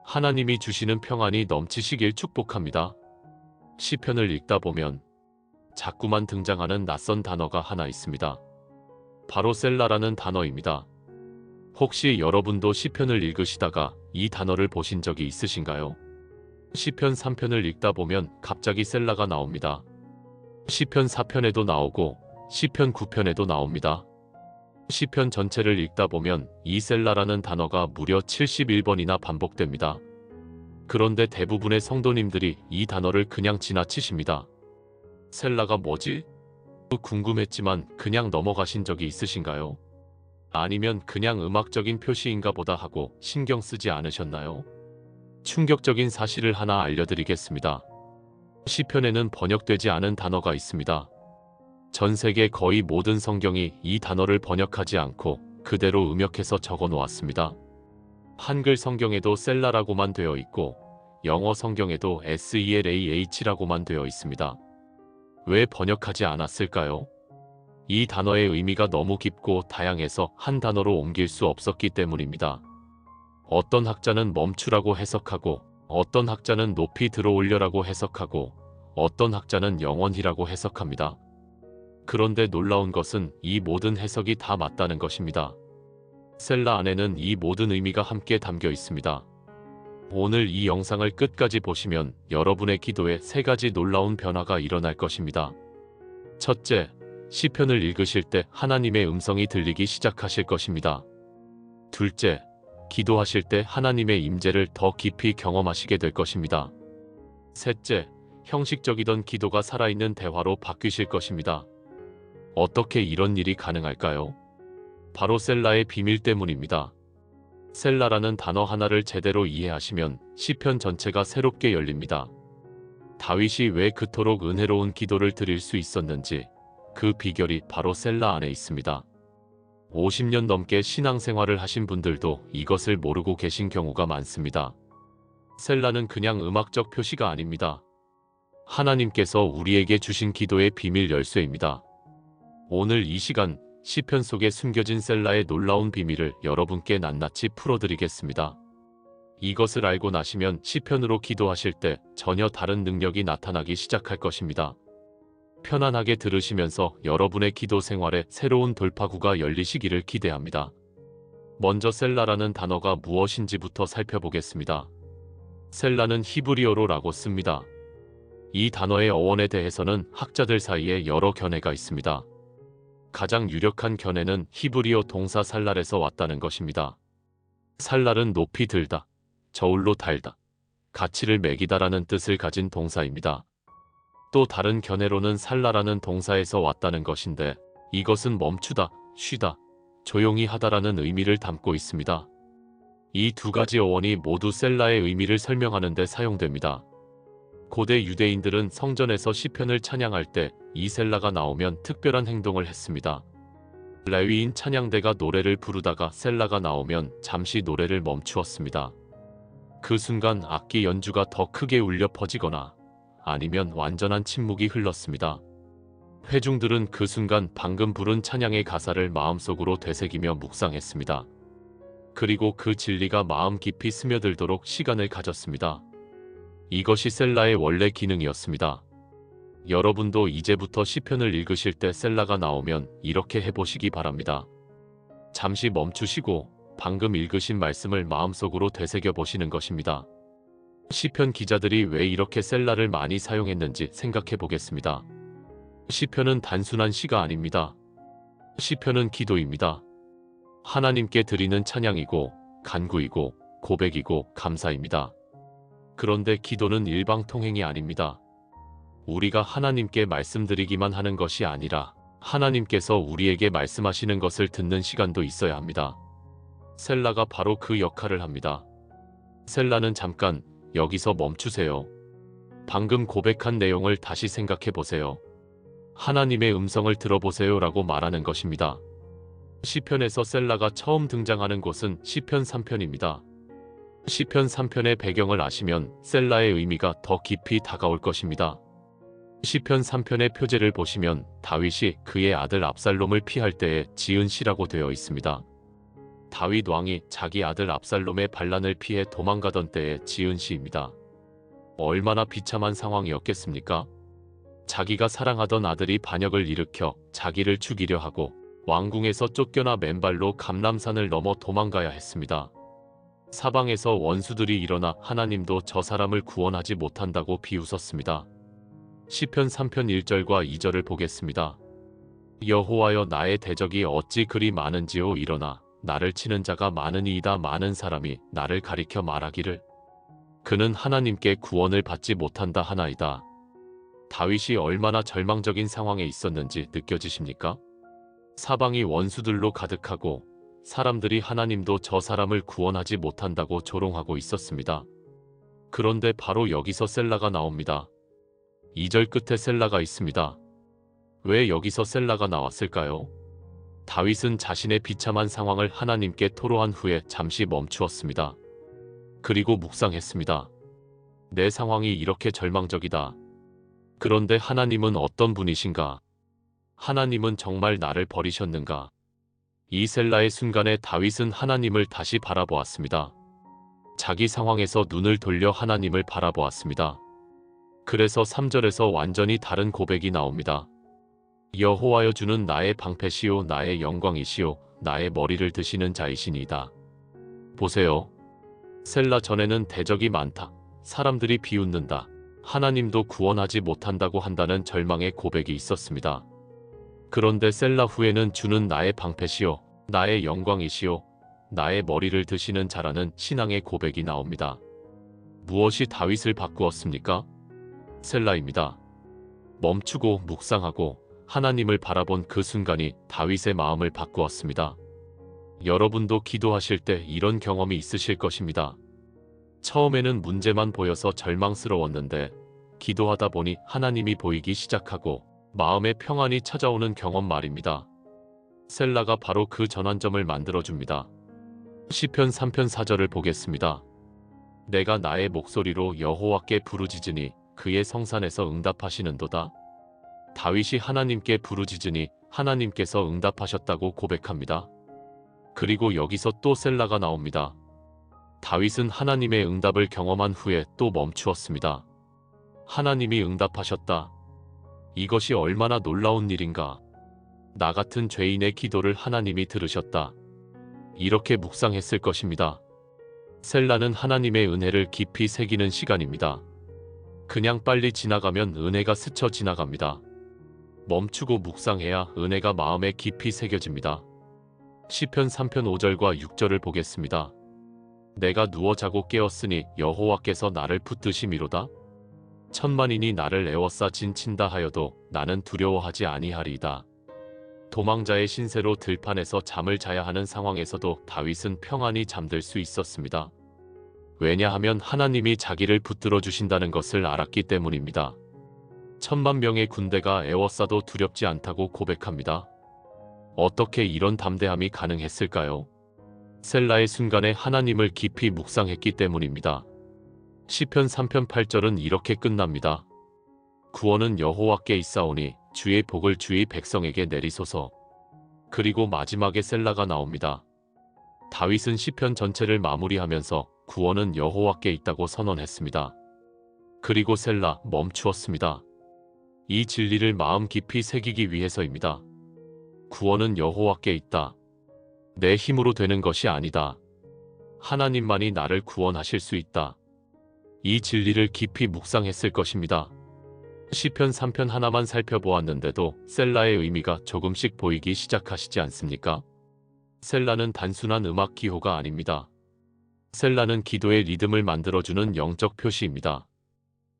하나님이 주시는 평안이 넘치시길 축복합니다. 시편을 읽다 보면 자꾸만 등장하는 낯선 단어가 하나 있습니다. 바로 셀라라는 단어입니다. 혹시 여러분도 시편을 읽으시다가 이 단어를 보신 적이 있으신가요? 시편 3편을 읽다 보면 갑자기 셀라가 나옵니다. 시편 4편에도 나오고 시편 9편에도 나옵니다. 시편 전체를 읽다 보면 이 셀라라는 단어가 무려 71번이나 반복됩니다. 그런데 대부분의 성도님들이 이 단어를 그냥 지나치십니다. 셀라가 뭐지? 궁금했지만 그냥 넘어가신 적이 있으신가요? 아니면 그냥 음악적인 표시인가 보다 하고 신경 쓰지 않으셨나요? 충격적인 사실을 하나 알려드리겠습니다. 시편에는 번역되지 않은 단어가 있습니다. 전 세계 거의 모든 성경이 이 단어를 번역하지 않고 그대로 음역해서 적어 놓았습니다. 한글 성경에도 셀라라고만 되어 있고 영어 성경에도 SELAH라고만 되어 있습니다. 왜 번역하지 않았을까요? 이 단어의 의미가 너무 깊고 다양해서 한 단어로 옮길 수 없었기 때문입니다. 어떤 학자는 멈추라고 해석하고 어떤 학자는 높이 들어올려라고 해석하고 어떤 학자는 영원히라고 해석합니다. 그런데 놀라운 것은 이 모든 해석이 다 맞다는 것입니다. 셀라 안에는 이 모든 의미가 함께 담겨 있습니다. 오늘 이 영상을 끝까지 보시면 여러분의 기도에 세 가지 놀라운 변화가 일어날 것입니다. 첫째, 시편을 읽으실 때 하나님의 음성이 들리기 시작하실 것입니다. 둘째, 기도하실 때 하나님의 임재를 더 깊이 경험하시게 될 것입니다. 셋째, 형식적이던 기도가 살아있는 대화로 바뀌실 것입니다. 어떻게 이런 일이 가능할까요? 바로 셀라의 비밀 때문입니다. 셀라라는 단어 하나를 제대로 이해하시면 시편 전체가 새롭게 열립니다. 다윗이 왜 그토록 은혜로운 기도를 드릴 수 있었는지 그 비결이 바로 셀라 안에 있습니다. 50년 넘게 신앙생활을 하신 분들도 이것을 모르고 계신 경우가 많습니다. 셀라는 그냥 음악적 표시가 아닙니다. 하나님께서 우리에게 주신 기도의 비밀 열쇠입니다. 오늘 이 시간 시편 속에 숨겨진 셀라의 놀라운 비밀을 여러분께 낱낱이 풀어드리겠습니다. 이것을 알고 나시면 시편으로 기도하실 때 전혀 다른 능력이 나타나기 시작할 것입니다. 편안하게 들으시면서 여러분의 기도 생활에 새로운 돌파구가 열리시기를 기대합니다. 먼저 셀라라는 단어가 무엇인지부터 살펴보겠습니다. 셀라는 히브리어로라고 씁니다. 이 단어의 어원에 대해서는 학자들 사이에 여러 견해가 있습니다. 가장 유력한 견해는 히브리어 동사 살랄에서 왔다는 것입니다. 살랄은 높이 들다, 저울로 달다, 가치를 매기다라는 뜻을 가진 동사입니다. 또 다른 견해로는 살라라는 동사에서 왔다는 것인데 이것은 멈추다, 쉬다, 조용히 하다라는 의미를 담고 있습니다. 이 두 가지 어원이 모두 셀라의 의미를 설명하는 데 사용됩니다. 고대 유대인들은 성전에서 시편을 찬양할 때 이 셀라가 나오면 특별한 행동을 했습니다. 레위인 찬양대가 노래를 부르다가 셀라가 나오면 잠시 노래를 멈추었습니다. 그 순간 악기 연주가 더 크게 울려 퍼지거나 아니면 완전한 침묵이 흘렀습니다. 회중들은 그 순간 방금 부른 찬양의 가사를 마음속으로 되새기며 묵상했습니다. 그리고 그 진리가 마음 깊이 스며들도록 시간을 가졌습니다. 이것이 셀라의 원래 기능이었습니다. 여러분도 이제부터 시편을 읽으실 때 셀라가 나오면 이렇게 해보시기 바랍니다. 잠시 멈추시고 방금 읽으신 말씀을 마음속으로 되새겨 보시는 것입니다. 시편 기자들이 왜 이렇게 셀라를 많이 사용했는지 생각해 보겠습니다. 시편은 단순한 시가 아닙니다. 시편은 기도입니다. 하나님께 드리는 찬양이고 간구이고 고백이고 감사입니다. 그런데 기도는 일방통행이 아닙니다. 우리가 하나님께 말씀드리기만 하는 것이 아니라 하나님께서 우리에게 말씀하시는 것을 듣는 시간도 있어야 합니다. 셀라가 바로 그 역할을 합니다. 셀라는 잠깐 여기서 멈추세요. 방금 고백한 내용을 다시 생각해 보세요. 하나님의 음성을 들어보세요 라고 말하는 것입니다. 시편에서 셀라가 처음 등장하는 곳은 시편 3편입니다. 시편 3편의 배경을 아시면 셀라의 의미가 더 깊이 다가올 것입니다. 시편 3편의 표제를 보시면 다윗이 그의 아들 압살롬을 피할 때에 지은 시라고 되어 있습니다. 다윗 왕이 자기 아들 압살롬의 반란을 피해 도망가던 때에 지은 시입니다. 얼마나 비참한 상황이었겠습니까? 자기가 사랑하던 아들이 반역을 일으켜 자기를 죽이려 하고 왕궁에서 쫓겨나 맨발로 감람산을 넘어 도망가야 했습니다. 사방에서 원수들이 일어나 하나님도 저 사람을 구원하지 못한다고 비웃었습니다. 시편 3편 1절과 2절을 보겠습니다. 여호와여 나의 대적이 어찌 그리 많은지요. 일어나 나를 치는 자가 많으니이다. 많은 사람이 나를 가리켜 말하기를 그는 하나님께 구원을 받지 못한다 하나이다. 다윗이 얼마나 절망적인 상황에 있었는지 느껴지십니까? 사방이 원수들로 가득하고 사람들이 하나님도 저 사람을 구원하지 못한다고 조롱하고 있었습니다. 그런데 바로 여기서 셀라가 나옵니다. 2절 끝에 셀라가 있습니다. 왜 여기서 셀라가 나왔을까요? 다윗은 자신의 비참한 상황을 하나님께 토로한 후에 잠시 멈추었습니다. 그리고 묵상했습니다. 내 상황이 이렇게 절망적이다. 그런데 하나님은 어떤 분이신가? 하나님은 정말 나를 버리셨는가? 이 셀라의 순간에 다윗은 하나님을 다시 바라보았습니다. 자기 상황에서 눈을 돌려 하나님을 바라보았습니다. 그래서 3절에서 완전히 다른 고백이 나옵니다. 여호와여 주는 나의 방패시요 나의 영광이시요 나의 머리를 드시는 자이시니이다. 보세요. 셀라 전에는 대적이 많다. 사람들이 비웃는다. 하나님도 구원하지 못한다고 한다는 절망의 고백이 있었습니다. 그런데 셀라 후에는 주는 나의 방패시요 나의 영광이시요 나의 머리를 드시는 자라는 신앙의 고백이 나옵니다. 무엇이 다윗을 바꾸었습니까? 셀라입니다. 멈추고 묵상하고 하나님을 바라본 그 순간이 다윗의 마음을 바꾸었습니다. 여러분도 기도하실 때 이런 경험이 있으실 것입니다. 처음에는 문제만 보여서 절망스러웠는데 기도하다 보니 하나님이 보이기 시작하고 마음의 평안이 찾아오는 경험 말입니다. 셀라가 바로 그 전환점을 만들어줍니다. 시편 3편 4절을 보겠습니다. 내가 나의 목소리로 여호와께 부르짖으니 그의 성산에서 응답하시는도다. 다윗이 하나님께 부르짖으니 하나님께서 응답하셨다고 고백합니다. 그리고 여기서 또 셀라가 나옵니다. 다윗은 하나님의 응답을 경험한 후에 또 멈추었습니다. 하나님이 응답하셨다. 이것이 얼마나 놀라운 일인가. 나 같은 죄인의 기도를 하나님이 들으셨다. 이렇게 묵상했을 것입니다. 셀라는 하나님의 은혜를 깊이 새기는 시간입니다. 그냥 빨리 지나가면 은혜가 스쳐 지나갑니다. 멈추고 묵상해야 은혜가 마음에 깊이 새겨집니다. 시편 3편 5절과 6절을 보겠습니다. 내가 누워 자고 깨었으니 여호와께서 나를 붙드심이로다. 천만인이 나를 에워싸 진친다 하여도 나는 두려워하지 아니하리이다. 도망자의 신세로 들판에서 잠을 자야 하는 상황에서도 다윗은 평안히 잠들 수 있었습니다. 왜냐하면 하나님이 자기를 붙들어 주신다는 것을 알았기 때문입니다. 10,000명의 군대가 에워싸도 두렵지 않다고 고백합니다. 어떻게 이런 담대함이 가능했을까요? 셀라의 순간에 하나님을 깊이 묵상했기 때문입니다. 시편 3편 8절은 이렇게 끝납니다. 구원은 여호와께 있사오니 주의 복을 주의 백성에게 내리소서. 그리고 마지막에 셀라가 나옵니다. 다윗은 시편 전체를 마무리하면서 구원은 여호와께 있다고 선언했습니다. 그리고 셀라 멈추었습니다. 이 진리를 마음 깊이 새기기 위해서입니다. 구원은 여호와께 있다. 내 힘으로 되는 것이 아니다. 하나님만이 나를 구원하실 수 있다. 이 진리를 깊이 묵상했을 것입니다. 시편 3편 하나만 살펴보았는데도 셀라의 의미가 조금씩 보이기 시작하시지 않습니까? 셀라는 단순한 음악 기호가 아닙니다. 셀라는 기도의 리듬을 만들어주는 영적 표시입니다.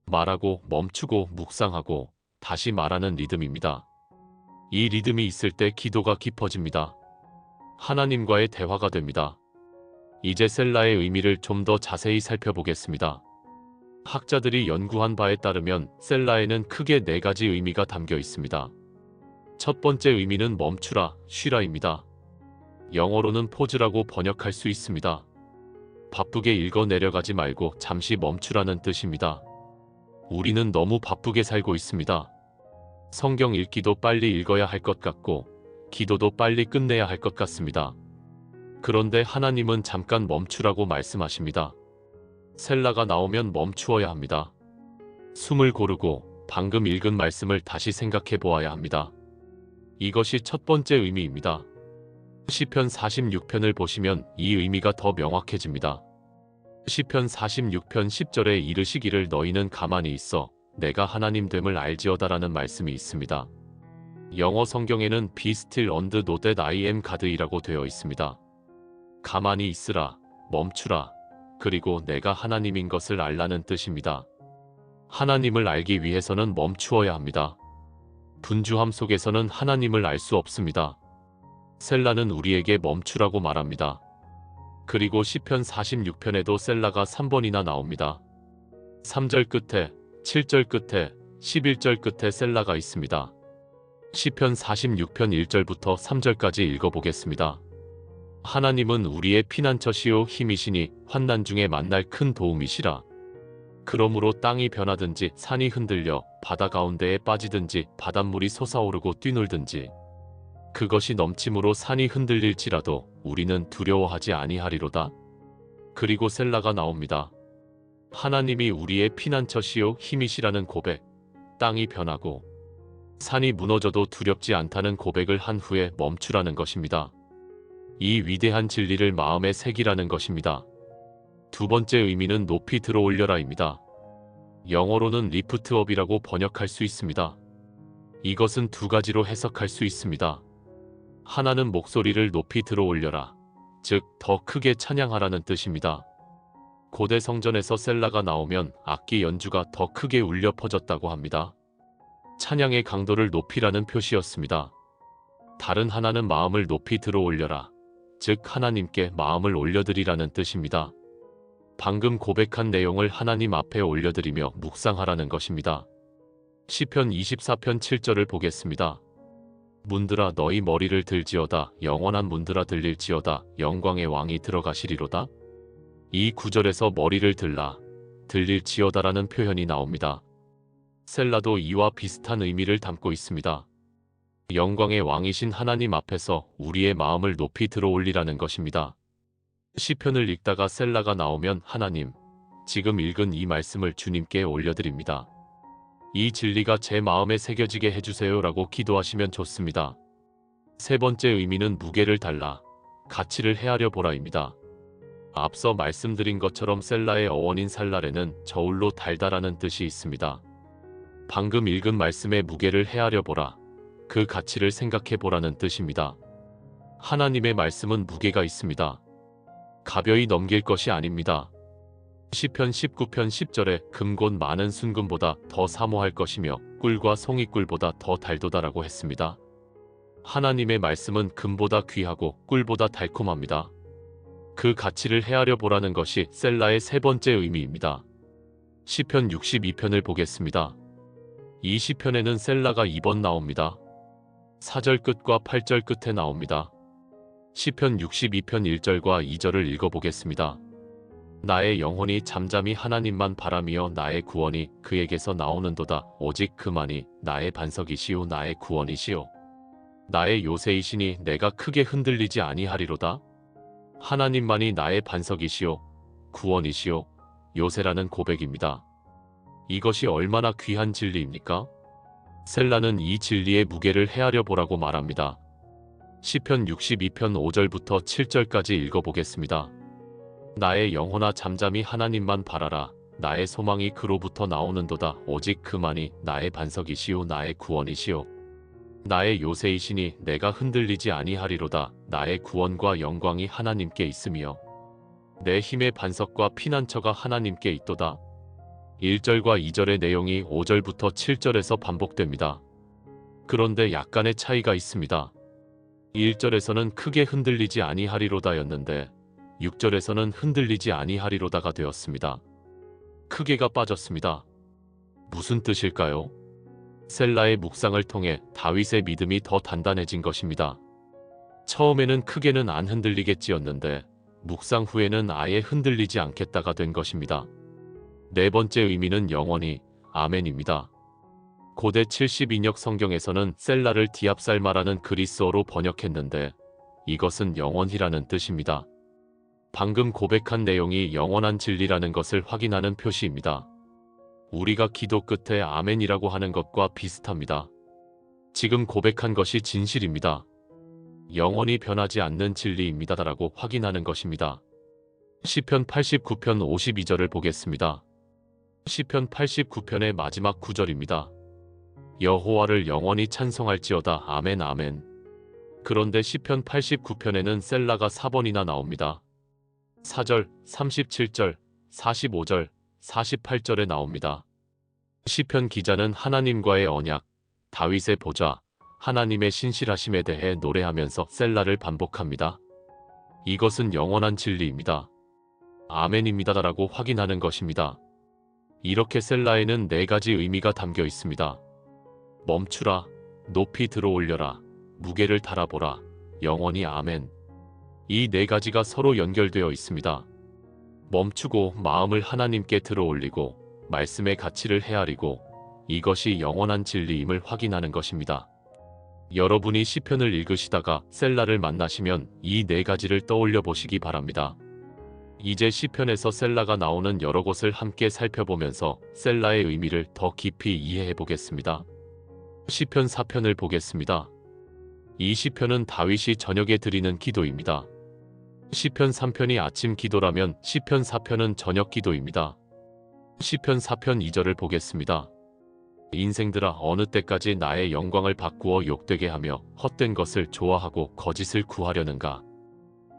말하고 멈추고 묵상하고 다시 말하는 리듬입니다. 이 리듬이 있을 때 기도가 깊어집니다. 하나님과의 대화가 됩니다. 이제 셀라의 의미를 좀 더 자세히 살펴보겠습니다. 학자들이 연구한 바에 따르면 셀라에는 크게 4가지 의미가 담겨 있습니다. 첫 번째 의미는 멈추라, 쉬라입니다. 영어로는 포즈라고 번역할 수 있습니다. 바쁘게 읽어 내려가지 말고 잠시 멈추라는 뜻입니다. 우리는 너무 바쁘게 살고 있습니다. 성경 읽기도 빨리 읽어야 할 것 같고 기도도 빨리 끝내야 할 것 같습니다. 그런데 하나님은 잠깐 멈추라고 말씀하십니다. 셀라가 나오면 멈추어야 합니다. 숨을 고르고 방금 읽은 말씀을 다시 생각해 보아야 합니다. 이것이 첫 번째 의미입니다. 시편 46편을 보시면 이 의미가 더 명확해집니다. 시편 46편 10절에 이르시기를 너희는 가만히 있어 내가 하나님 됨을 알지어다라는 말씀이 있습니다. 영어 성경에는 Be still and know that I am God이라고 되어 있습니다. 가만히 있으라, 멈추라, 그리고 내가 하나님인 것을 알라는 뜻입니다. 하나님을 알기 위해서는 멈추어야 합니다. 분주함 속에서는 하나님을 알 수 없습니다. 셀라는 우리에게 멈추라고 말합니다. 그리고 시편 46편에도 셀라가 3번이나 나옵니다. 3절 끝에, 7절 끝에, 11절 끝에 셀라가 있습니다. 시편 46편 1절부터 3절까지 읽어보겠습니다. 하나님은 우리의 피난처시요 힘이시니 환난 중에 만날 큰 도움이시라. 그러므로 땅이 변하든지 산이 흔들려 바다 가운데에 빠지든지 바닷물이 솟아오르고 뛰놀든지 그것이 넘침으로 산이 흔들릴지라도 우리는 두려워하지 아니하리로다. 그리고 셀라가 나옵니다. 하나님이 우리의 피난처시요 힘이시라는 고백, 땅이 변하고 산이 무너져도 두렵지 않다는 고백을 한 후에 멈추라는 것입니다. 이 위대한 진리를 마음에 새기라는 것입니다. 두 번째 의미는 높이 들어올려라입니다. 영어로는 리프트업이라고 번역할 수 있습니다. 이것은 두 가지로 해석할 수 있습니다. 하나는 목소리를 높이 들어올려라, 즉 더 크게 찬양하라는 뜻입니다. 고대 성전에서 셀라가 나오면 악기 연주가 더 크게 울려 퍼졌다고 합니다. 찬양의 강도를 높이라는 표시였습니다. 다른 하나는 마음을 높이 들어올려라, 즉 하나님께 마음을 올려드리라는 뜻입니다. 방금 고백한 내용을 하나님 앞에 올려드리며 묵상하라는 것입니다. 시편 24편 7절을 보겠습니다. 문들아 너희 머리를 들지어다 영원한 문들아 들릴지어다 영광의 왕이 들어가시리로다. 이 구절에서 머리를 들라, 들릴지어다라는 표현이 나옵니다. 셀라도 이와 비슷한 의미를 담고 있습니다. 영광의 왕이신 하나님 앞에서 우리의 마음을 높이 들어올리라는 것입니다. 시편을 읽다가 셀라가 나오면 하나님, 지금 읽은 이 말씀을 주님께 올려드립니다. 이 진리가 제 마음에 새겨지게 해주세요 라고 기도하시면 좋습니다. 세 번째 의미는 무게를 달라, 가치를 헤아려 보라입니다. 앞서 말씀드린 것처럼 셀라의 어원인 살라레는 저울로 달다라는 뜻이 있습니다. 방금 읽은 말씀의 무게를 헤아려 보라, 그 가치를 생각해 보라는 뜻입니다. 하나님의 말씀은 무게가 있습니다. 가벼이 넘길 것이 아닙니다. 시편 19편 10절에 금곧 많은 순금보다 더 사모할 것이며 꿀과 송이꿀보다 더 달도다라고 했습니다. 하나님의 말씀은 금보다 귀하고 꿀보다 달콤합니다. 그 가치를 헤아려 보라는 것이 셀라의 세 번째 의미입니다. 시편 62편을 보겠습니다. 이 시편에는 셀라가 2번 나옵니다. 4절 끝과 8절 끝에 나옵니다. 시편 62편 1절과 2절을 읽어보겠습니다. 나의 영혼이 잠잠히 하나님만 바라며 나의 구원이 그에게서 나오는도다. 오직 그만이 나의 반석이시오 나의 구원이시오. 나의 요새이시니 내가 크게 흔들리지 아니하리로다. 하나님만이 나의 반석이시오, 구원이시오, 요새라는 고백입니다. 이것이 얼마나 귀한 진리입니까? 셀라는 이 진리의 무게를 헤아려 보라고 말합니다. 시편 62편 5절부터 7절까지 읽어보겠습니다. 나의 영혼아 잠잠히 하나님만 바라라. 나의 소망이 그로부터 나오는도다. 오직 그만이 나의 반석이시오 나의 구원이시오. 나의 요새이시니 내가 흔들리지 아니하리로다. 나의 구원과 영광이 하나님께 있으며 내 힘의 반석과 피난처가 하나님께 있도다. 1절과 2절의 내용이 5절부터 7절에서 반복됩니다. 그런데 약간의 차이가 있습니다. 1절에서는 크게 흔들리지 아니하리로다였는데 6절에서는 흔들리지 아니하리로다가 되었습니다. 크게가 빠졌습니다. 무슨 뜻일까요? 셀라의 묵상을 통해 다윗의 믿음이 더 단단해진 것입니다. 처음에는 크게는 안 흔들리겠지였는데 묵상 후에는 아예 흔들리지 않겠다가 된 것입니다. 네 번째 의미는 영원히 아멘입니다. 고대 72역 성경에서는 셀라를 디압살마라는 그리스어로 번역했는데 이것은 영원히라는 뜻입니다. 방금 고백한 내용이 영원한 진리라는 것을 확인하는 표시입니다. 우리가 기도 끝에 아멘이라고 하는 것과 비슷합니다. 지금 고백한 것이 진실입니다. 영원히 변하지 않는 진리입니다라고 확인하는 것입니다. 시편 89편 52절을 보겠습니다. 시편 89편의 마지막 구절입니다. 여호와를 영원히 찬송할지어다. 아멘 아멘. 그런데 시편 89편에는 셀라가 4번이나 나옵니다. 4절, 37절, 45절, 48절에 나옵니다. 시편 기자는 하나님과의 언약, 다윗의 보좌, 하나님의 신실하심에 대해 노래하면서 셀라를 반복합니다. 이것은 영원한 진리입니다. 아멘입니다라고 확인하는 것입니다. 이렇게 셀라에는 4가지 의미가 담겨 있습니다. 멈추라, 높이 들어올려라, 무게를 달아보라, 영원히 아멘. 이 4가지가 서로 연결되어 있습니다. 멈추고 마음을 하나님께 들어올리고 말씀의 가치를 헤아리고 이것이 영원한 진리임을 확인하는 것입니다. 여러분이 시편을 읽으시다가 셀라를 만나시면 이 4가지를 떠올려 보시기 바랍니다. 이제 시편에서 셀라가 나오는 여러 곳을 함께 살펴보면서 셀라의 의미를 더 깊이 이해해 보겠습니다. 시편 4편을 보겠습니다. 이 시편은 다윗이 저녁에 드리는 기도입니다. 시편 3편이 아침 기도라면 시편 4편은 저녁 기도입니다. 시편 4편 2절을 보겠습니다. 인생들아, 어느 때까지 나의 영광을 바꾸어 욕되게 하며 헛된 것을 좋아하고 거짓을 구하려는가.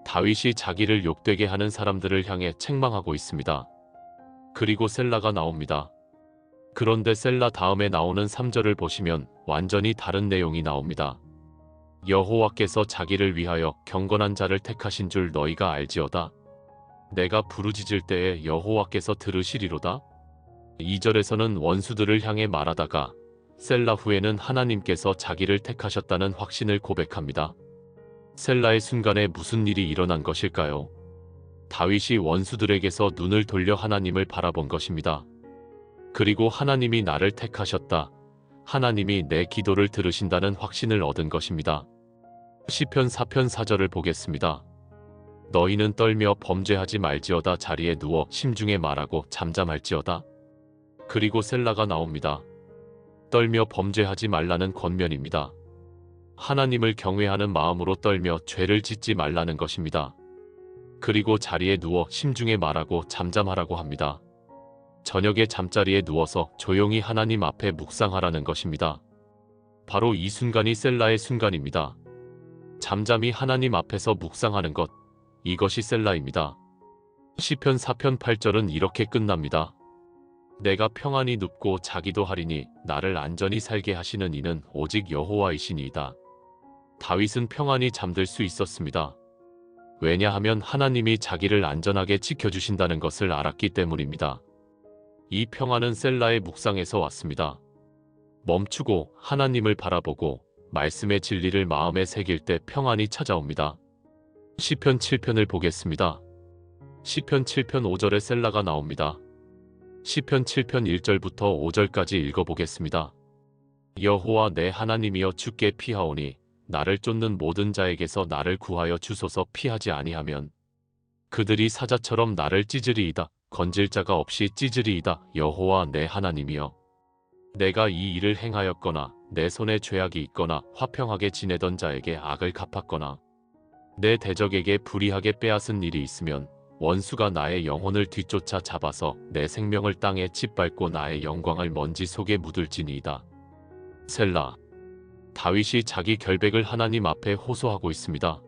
다윗이 자기를 욕되게 하는 사람들을 향해 책망하고 있습니다. 그리고 셀라가 나옵니다. 그런데 셀라 다음에 나오는 3절을 보시면 완전히 다른 내용이 나옵니다. 여호와께서 자기를 위하여 경건한 자를 택하신 줄 너희가 알지어다. 내가 부르짖을 때에 여호와께서 들으시리로다. 2절에서는 원수들을 향해 말하다가 셀라 후에는 하나님께서 자기를 택하셨다는 확신을 고백합니다. 셀라의 순간에 무슨 일이 일어난 것일까요? 다윗이 원수들에게서 눈을 돌려 하나님을 바라본 것입니다. 그리고 하나님이 나를 택하셨다. 하나님이 내 기도를 들으신다는 확신을 얻은 것입니다. 시편 4편 4절을 보겠습니다. 너희는 떨며 범죄하지 말지어다. 자리에 누워 심중에 말하고 잠잠할지어다. 그리고 셀라가 나옵니다. 떨며 범죄하지 말라는 권면입니다. 하나님을 경외하는 마음으로 떨며 죄를 짓지 말라는 것입니다. 그리고 자리에 누워 심중에 말하고 잠잠하라고 합니다. 저녁에 잠자리에 누워서 조용히 하나님 앞에 묵상하라는 것입니다. 바로 이 순간이 셀라의 순간입니다. 잠잠히 하나님 앞에서 묵상하는 것, 이것이 셀라입니다. 시편 4편 8절은 이렇게 끝납니다. 내가 평안히 눕고 자기도 하리니 나를 안전히 살게 하시는 이는 오직 여호와이시니이다. 다윗은 평안히 잠들 수 있었습니다. 왜냐하면 하나님이 자기를 안전하게 지켜주신다는 것을 알았기 때문입니다. 이 평안은 셀라의 묵상에서 왔습니다. 멈추고 하나님을 바라보고 말씀의 진리를 마음에 새길 때 평안이 찾아옵니다. 시편 7편을 보겠습니다. 시편 7편 5절에 셀라가 나옵니다. 시편 7편 1절부터 5절까지 읽어보겠습니다. 여호와 내 하나님이여, 주께 피하오니 나를 쫓는 모든 자에게서 나를 구하여 주소서. 피하지 아니하면 그들이 사자처럼 나를 찢으리이다. 건질 자가 없이 찢으리이다. 여호와 내 하나님이여, 내가 이 일을 행하였거나 내 손에 죄악이 있거나 화평하게 지내던 자에게 악을 갚았거나 내 대적에게 불의하게 빼앗은 일이 있으면 원수가 나의 영혼을 뒤쫓아 잡아서 내 생명을 땅에 짓밟고 나의 영광을 먼지 속에 묻을지니이다. 셀라. 다윗이 자기 결백을 하나님 앞에 호소하고 있습니다.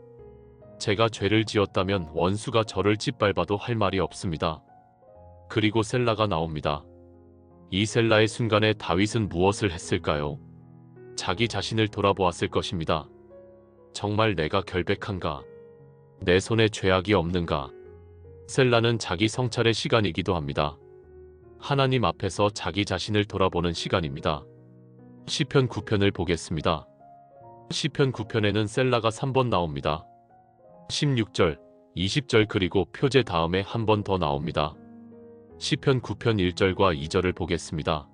제가 죄를 지었다면 원수가 저를 짓밟아도 할 말이 없습니다. 그리고 셀라가 나옵니다. 이 셀라의 순간에 다윗은 무엇을 했을까요? 자기 자신을 돌아보았을 것입니다. 정말 내가 결백한가? 내 손에 죄악이 없는가? 셀라는 자기 성찰의 시간이기도 합니다. 하나님 앞에서 자기 자신을 돌아보는 시간입니다. 시편 9편을 보겠습니다. 시편 9편에는 셀라가 3번 나옵니다. 16절, 20절 그리고 표제 다음에 한 번 더 나옵니다. 시편 9편 1절과 2절을 보겠습니다.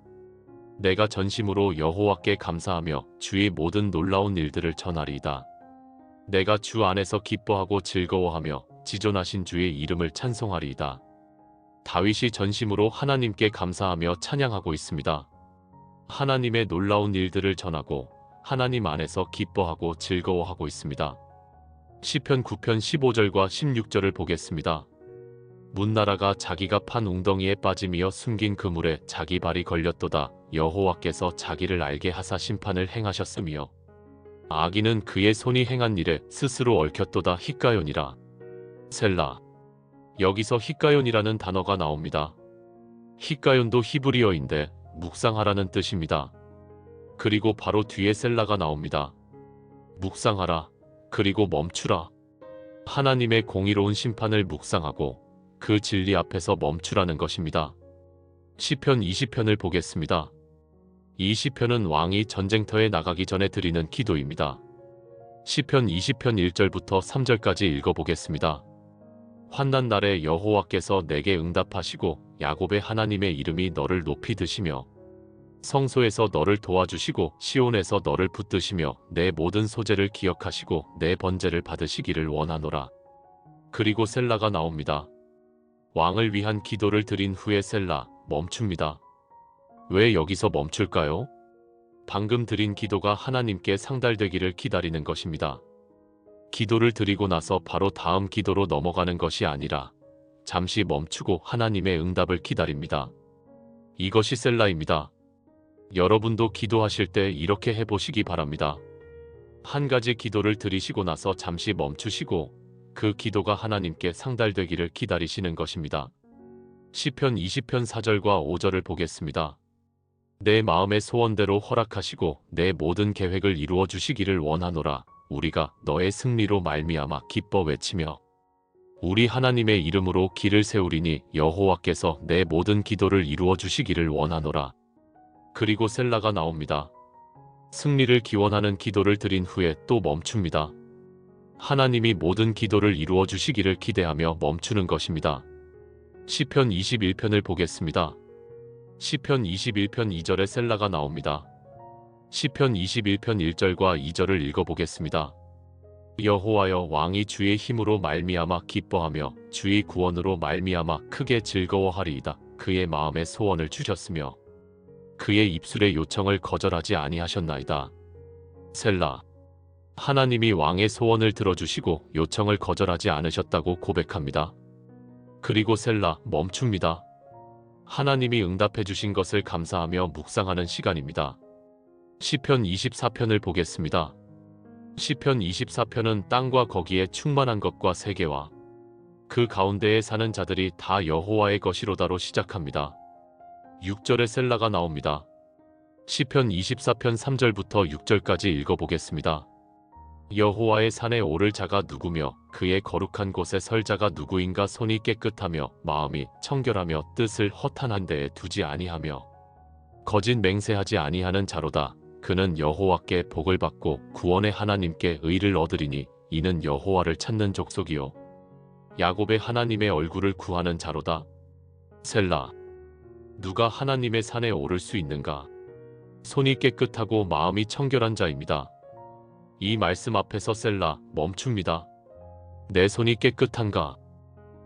내가 전심으로 여호와께 감사하며 주의 모든 놀라운 일들을 전하리이다. 내가 주 안에서 기뻐하고 즐거워하며 지존하신 주의 이름을 찬송하리이다. 다윗이 전심으로 하나님께 감사하며 찬양하고 있습니다. 하나님의 놀라운 일들을 전하고 하나님 안에서 기뻐하고 즐거워하고 있습니다. 시편 9편 15절과 16절을 보겠습니다. 문나라가 자기가 판 웅덩이에 빠짐이여 숨긴 그물에 자기 발이 걸렸도다. 여호와께서 자기를 알게 하사 심판을 행하셨으며 악인은 그의 손이 행한 일에 스스로 얽혔도다. 히가요니라. 셀라. 여기서 히가요니라는 단어가 나옵니다. 히가요도 히브리어인데 묵상하라는 뜻입니다. 그리고 바로 뒤에 셀라가 나옵니다. 묵상하라. 그리고 멈추라. 하나님의 공의로운 심판을 묵상하고 그 진리 앞에서 멈추라는 것입니다. 시편 20편을 보겠습니다. 이 시편은 왕이 전쟁터에 나가기 전에 드리는 기도입니다. 시편 20편 1절부터 3절까지 읽어보겠습니다. 환난 날에 여호와께서 내게 응답하시고 야곱의 하나님의 이름이 너를 높이 드시며 성소에서 너를 도와주시고 시온에서 너를 붙드시며 내 모든 소재를 기억하시고 내 번제를 받으시기를 원하노라. 그리고 셀라가 나옵니다. 왕을 위한 기도를 드린 후에 셀라, 멈춥니다. 왜 여기서 멈출까요? 방금 드린 기도가 하나님께 상달되기를 기다리는 것입니다. 기도를 드리고 나서 바로 다음 기도로 넘어가는 것이 아니라 잠시 멈추고 하나님의 응답을 기다립니다. 이것이 셀라입니다. 여러분도 기도하실 때 이렇게 해보시기 바랍니다. 한 가지 기도를 드리시고 나서 잠시 멈추시고 그 기도가 하나님께 상달되기를 기다리시는 것입니다. 시편 20편 4절과 5절을 보겠습니다. 내 마음의 소원대로 허락하시고 내 모든 계획을 이루어 주시기를 원하노라. 우리가 너의 승리로 말미암아 기뻐 외치며 우리 하나님의 이름으로 길을 세우리니 여호와께서 내 모든 기도를 이루어 주시기를 원하노라. 그리고 셀라가 나옵니다. 승리를 기원하는 기도를 드린 후에 또 멈춥니다. 하나님이 모든 기도를 이루어 주시기를 기대하며 멈추는 것입니다. 시편 21편을 보겠습니다. 시편 21편 2절에 셀라가 나옵니다. 시편 21편 1절과 2절을 읽어보겠습니다. 여호와여, 왕이 주의 힘으로 말미암아 기뻐하며 주의 구원으로 말미암아 크게 즐거워하리이다. 그의 마음의 소원을 주셨으며 그의 입술의 요청을 거절하지 아니하셨나이다. 셀라. 하나님이 왕의 소원을 들어주시고 요청을 거절하지 않으셨다고 고백합니다. 그리고 셀라, 멈춥니다. 하나님이 응답해 주신 것을 감사하며 묵상하는 시간입니다. 시편 24편을 보겠습니다. 시편 24편은 땅과 거기에 충만한 것과 세계와 그 가운데에 사는 자들이 다 여호와의 것이로다로 시작합니다. 6절에 셀라가 나옵니다. 시편 24편 3절부터 6절까지 읽어보겠습니다. 여호와의 산에 오를 자가 누구며 그의 거룩한 곳에 설 자가 누구인가. 손이 깨끗하며 마음이 청결하며 뜻을 허탄한 데에 두지 아니하며 거짓 맹세하지 아니하는 자로다. 그는 여호와께 복을 받고 구원의 하나님께 의를 얻으리니 이는 여호와를 찾는 족속이요 야곱의 하나님의 얼굴을 구하는 자로다. 셀라. 누가 하나님의 산에 오를 수 있는가? 손이 깨끗하고 마음이 청결한 자입니다. 이 말씀 앞에서 셀라, 멈춥니다. 내 손이 깨끗한가?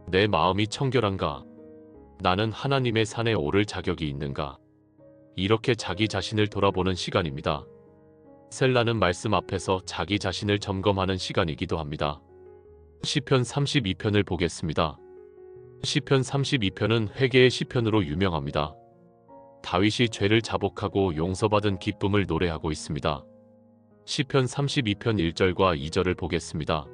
내 마음이 청결한가? 나는 하나님의 산에 오를 자격이 있는가? 이렇게 자기 자신을 돌아보는 시간입니다. 셀라는 말씀 앞에서 자기 자신을 점검하는 시간이기도 합니다. 시편 32편을 보겠습니다. 시편 32편은 회개의 시편으로 유명합니다. 다윗이 죄를 자복하고 용서받은 기쁨을 노래하고 있습니다. 시편 32편 1절과 2절을 보겠습니다.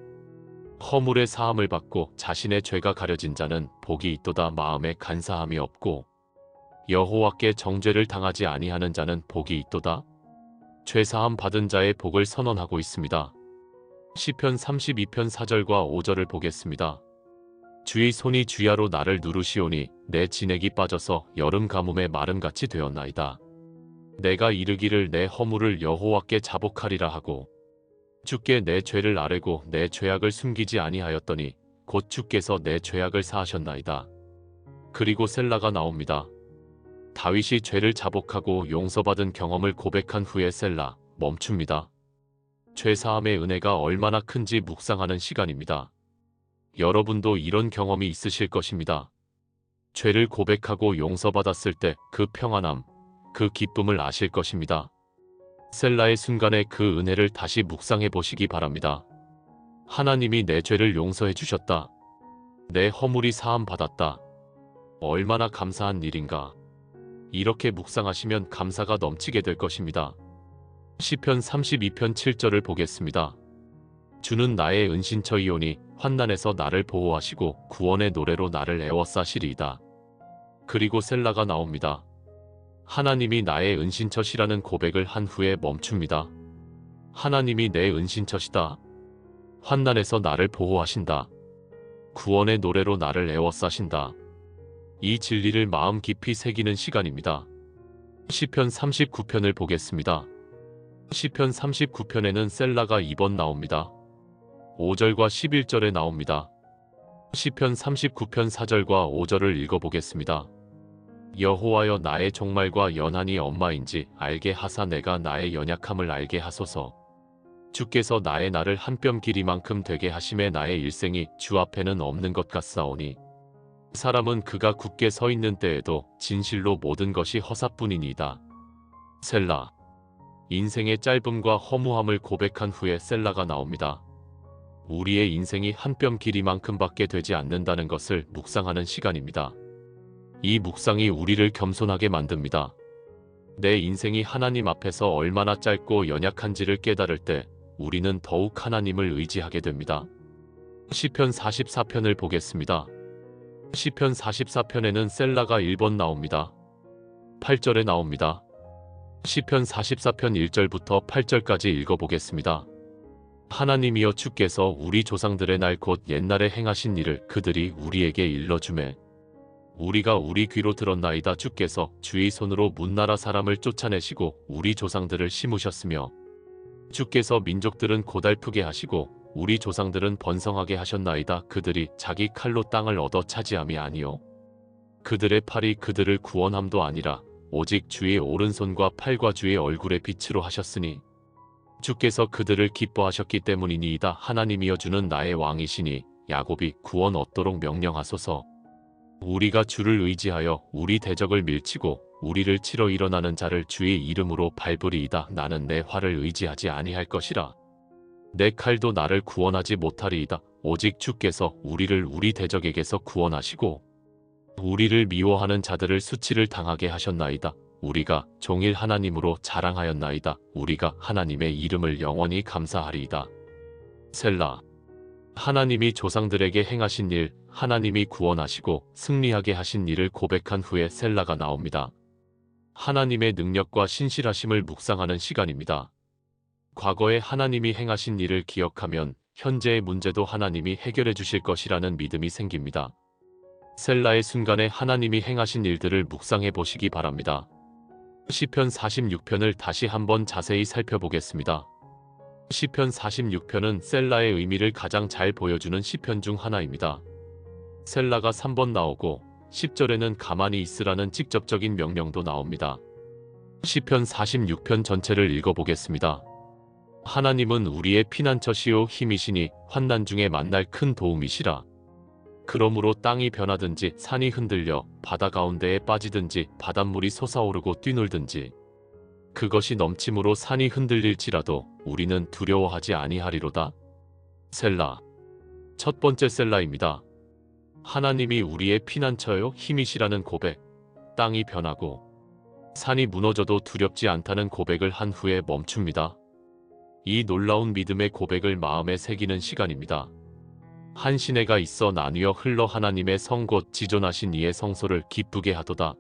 허물의 사함을 받고 자신의 죄가 가려진 자는 복이 있도다. 마음에 간사함이 없고 여호와께 정죄를 당하지 아니하는 자는 복이 있도다. 죄사함 받은 자의 복을 선언하고 있습니다. 시편 32편 4절과 5절을 보겠습니다. 주의 손이 주야로 나를 누르시오니 내 진액이 빠져서 여름 가뭄에 마름같이 되었나이다. 내가 이르기를 내 허물을 여호와께 자복하리라 하고 주께 내 죄를 아뢰고 내 죄악을 숨기지 아니하였더니 곧 주께서 내 죄악을 사하셨나이다. 그리고 셀라가 나옵니다. 다윗이 죄를 자복하고 용서받은 경험을 고백한 후에 셀라, 멈춥니다. 죄사함의 은혜가 얼마나 큰지 묵상하는 시간입니다. 여러분도 이런 경험이 있으실 것입니다. 죄를 고백하고 용서받았을 때 그 평안함, 그 기쁨을 아실 것입니다. 셀라의 순간에 그 은혜를 다시 묵상해 보시기 바랍니다. 하나님이 내 죄를 용서해 주셨다. 내 허물이 사함 받았다. 얼마나 감사한 일인가. 이렇게 묵상하시면 감사가 넘치게 될 것입니다. 시편 32편 7절을 보겠습니다. 주는 나의 은신처이오니 환난에서 나를 보호하시고 구원의 노래로 나를 애워싸시리이다. 그리고 셀라가 나옵니다. 하나님이 나의 은신처시라는 고백을 한 후에 멈춥니다. 하나님이 내 은신처시다. 환난에서 나를 보호하신다. 구원의 노래로 나를 애워싸신다. 이 진리를 마음 깊이 새기는 시간입니다. 시편 39편을 보겠습니다. 시편 39편에는 셀라가 2번 나옵니다. 5절과 11절에 나옵니다. 시편 39편 4절과 5절을 읽어보겠습니다. 여호와여 나의 종말과 연한이 엄마인지 알게 하사 내가 나의 연약함을 알게 하소서. 주께서 나의 날을 한 뼘 길이만큼 되게 하심에 나의 일생이 주 앞에는 없는 것 같사오니 사람은 그가 굳게 서 있는 때에도 진실로 모든 것이 허사뿐이니이다. 셀라. 인생의 짧음과 허무함을 고백한 후에 셀라가 나옵니다. 우리의 인생이 한 뼘 길이만큼밖에 되지 않는다는 것을 묵상하는 시간입니다. 이 묵상이 우리를 겸손하게 만듭니다. 내 인생이 하나님 앞에서 얼마나 짧고 연약한지를 깨달을 때 우리는 더욱 하나님을 의지하게 됩니다. 시편 44편을 보겠습니다. 시편 44편에는 셀라가 1번 나옵니다. 8절에 나옵니다. 시편 44편 1절부터 8절까지 읽어보겠습니다. 하나님이여 주께서 우리 조상들의 날 곧 옛날에 행하신 일을 그들이 우리에게 일러주매 우리가 우리 귀로 들었나이다. 주께서 주의 손으로 문나라 사람을 쫓아내시고 우리 조상들을 심으셨으며 주께서 민족들은 고달프게 하시고 우리 조상들은 번성하게 하셨나이다. 그들이 자기 칼로 땅을 얻어 차지함이 아니요 그들의 팔이 그들을 구원함도 아니라 오직 주의 오른손과 팔과 주의 얼굴의 빛으로 하셨으니 주께서 그들을 기뻐하셨기 때문이니이다. 하나님이여 주는 나의 왕이시니 야곱이 구원 얻도록 명령하소서. 우리가 주를 의지하여 우리 대적을 밀치고 우리를 치러 일어나는 자를 주의 이름으로 밟으리이다. 나는 내 활을 의지하지 아니할 것이라. 내 칼도 나를 구원하지 못하리이다. 오직 주께서 우리를 우리 대적에게서 구원하시고 우리를 미워하는 자들을 수치를 당하게 하셨나이다. 우리가 종일 하나님으로 자랑하였나이다. 우리가 하나님의 이름을 영원히 감사하리이다. 셀라. 하나님이 조상들에게 행하신 일, 하나님이 구원하시고 승리하게 하신 일을 고백한 후에 셀라가 나옵니다. 하나님의 능력과 신실하심을 묵상하는 시간입니다. 과거에 하나님이 행하신 일을 기억하면 현재의 문제도 하나님이 해결해 주실 것이라는 믿음이 생깁니다. 셀라의 순간에 하나님이 행하신 일들을 묵상해 보시기 바랍니다. 시편 46편을 다시 한번 자세히 살펴보겠습니다. 시편 46편은 셀라의 의미를 가장 잘 보여주는 시편 중 하나입니다. 셀라가 3번 나오고 10절에는 가만히 있으라는 직접적인 명령도 나옵니다. 시편 46편 전체를 읽어보겠습니다. 하나님은 우리의 피난처시요 힘이시니 환난 중에 만날 큰 도움이시라. 그러므로 땅이 변하든지 산이 흔들려 바다 가운데에 빠지든지 바닷물이 솟아오르고 뛰놀든지 그것이 넘침으로 산이 흔들릴지라도 우리는 두려워하지 아니하리로다. 셀라. 첫 번째 셀라입니다. 하나님이 우리의 피난처요 힘이시라는 고백. 땅이 변하고 산이 무너져도 두렵지 않다는 고백을 한 후에 멈춥니다. 이 놀라운 믿음의 고백을 마음에 새기는 시간입니다. 한 시내가 있어 나뉘어 흘러 하나님의 성 곧 지존하신 이의 성소를 기쁘게 하도다.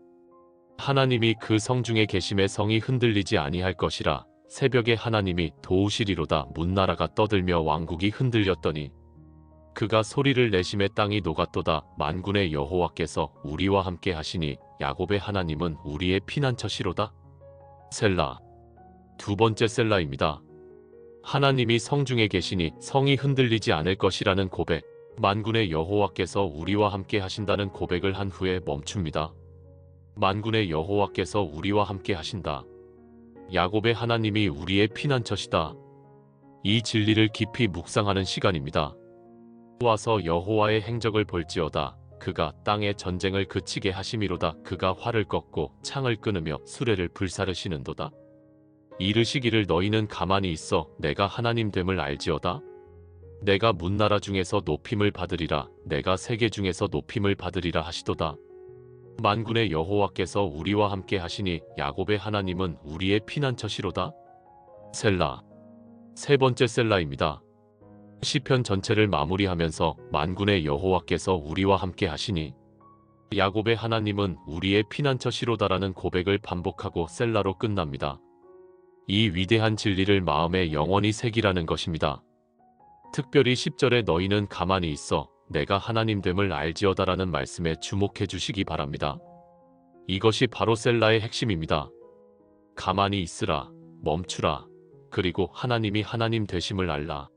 하나님이 그 성 중에 계심에 성이 흔들리지 아니할 것이라. 새벽에 하나님이 도우시리로다. 문나라가 떠들며 왕국이 흔들렸더니 그가 소리를 내심에 땅이 녹았도다. 만군의 여호와께서 우리와 함께 하시니 야곱의 하나님은 우리의 피난처시로다. 셀라. 두 번째 셀라입니다. 하나님이 성중에 계시니 성이 흔들리지 않을 것이라는 고백. 만군의 여호와께서 우리와 함께 하신다는 고백을 한 후에 멈춥니다. 만군의 여호와께서 우리와 함께 하신다. 야곱의 하나님이 우리의 피난처시다. 이 진리를 깊이 묵상하는 시간입니다. 와서 여호와의 행적을 볼지어다. 그가 땅의 전쟁을 그치게 하심이로다. 그가 활을 꺾고 창을 끊으며 수레를 불사르시는도다. 이르시기를 너희는 가만히 있어 내가 하나님 됨을 알지어다. 내가 문나라 중에서 높임을 받으리라. 내가 세계 중에서 높임을 받으리라 하시도다. 만군의 여호와께서 우리와 함께 하시니 야곱의 하나님은 우리의 피난처시로다. 셀라. 세 번째 셀라입니다. 시편 전체를 마무리하면서 만군의 여호와께서 우리와 함께 하시니 야곱의 하나님은 우리의 피난처시로다라는 고백을 반복하고 셀라로 끝납니다. 이 위대한 진리를 마음에 영원히 새기라는 것입니다. 특별히 10절에 너희는 가만히 있어 내가 하나님 됨을 알지어다라는 말씀에 주목해 주시기 바랍니다. 이것이 바로 셀라의 핵심입니다. 가만히 있으라, 멈추라, 그리고 하나님이 하나님 되심을 알라.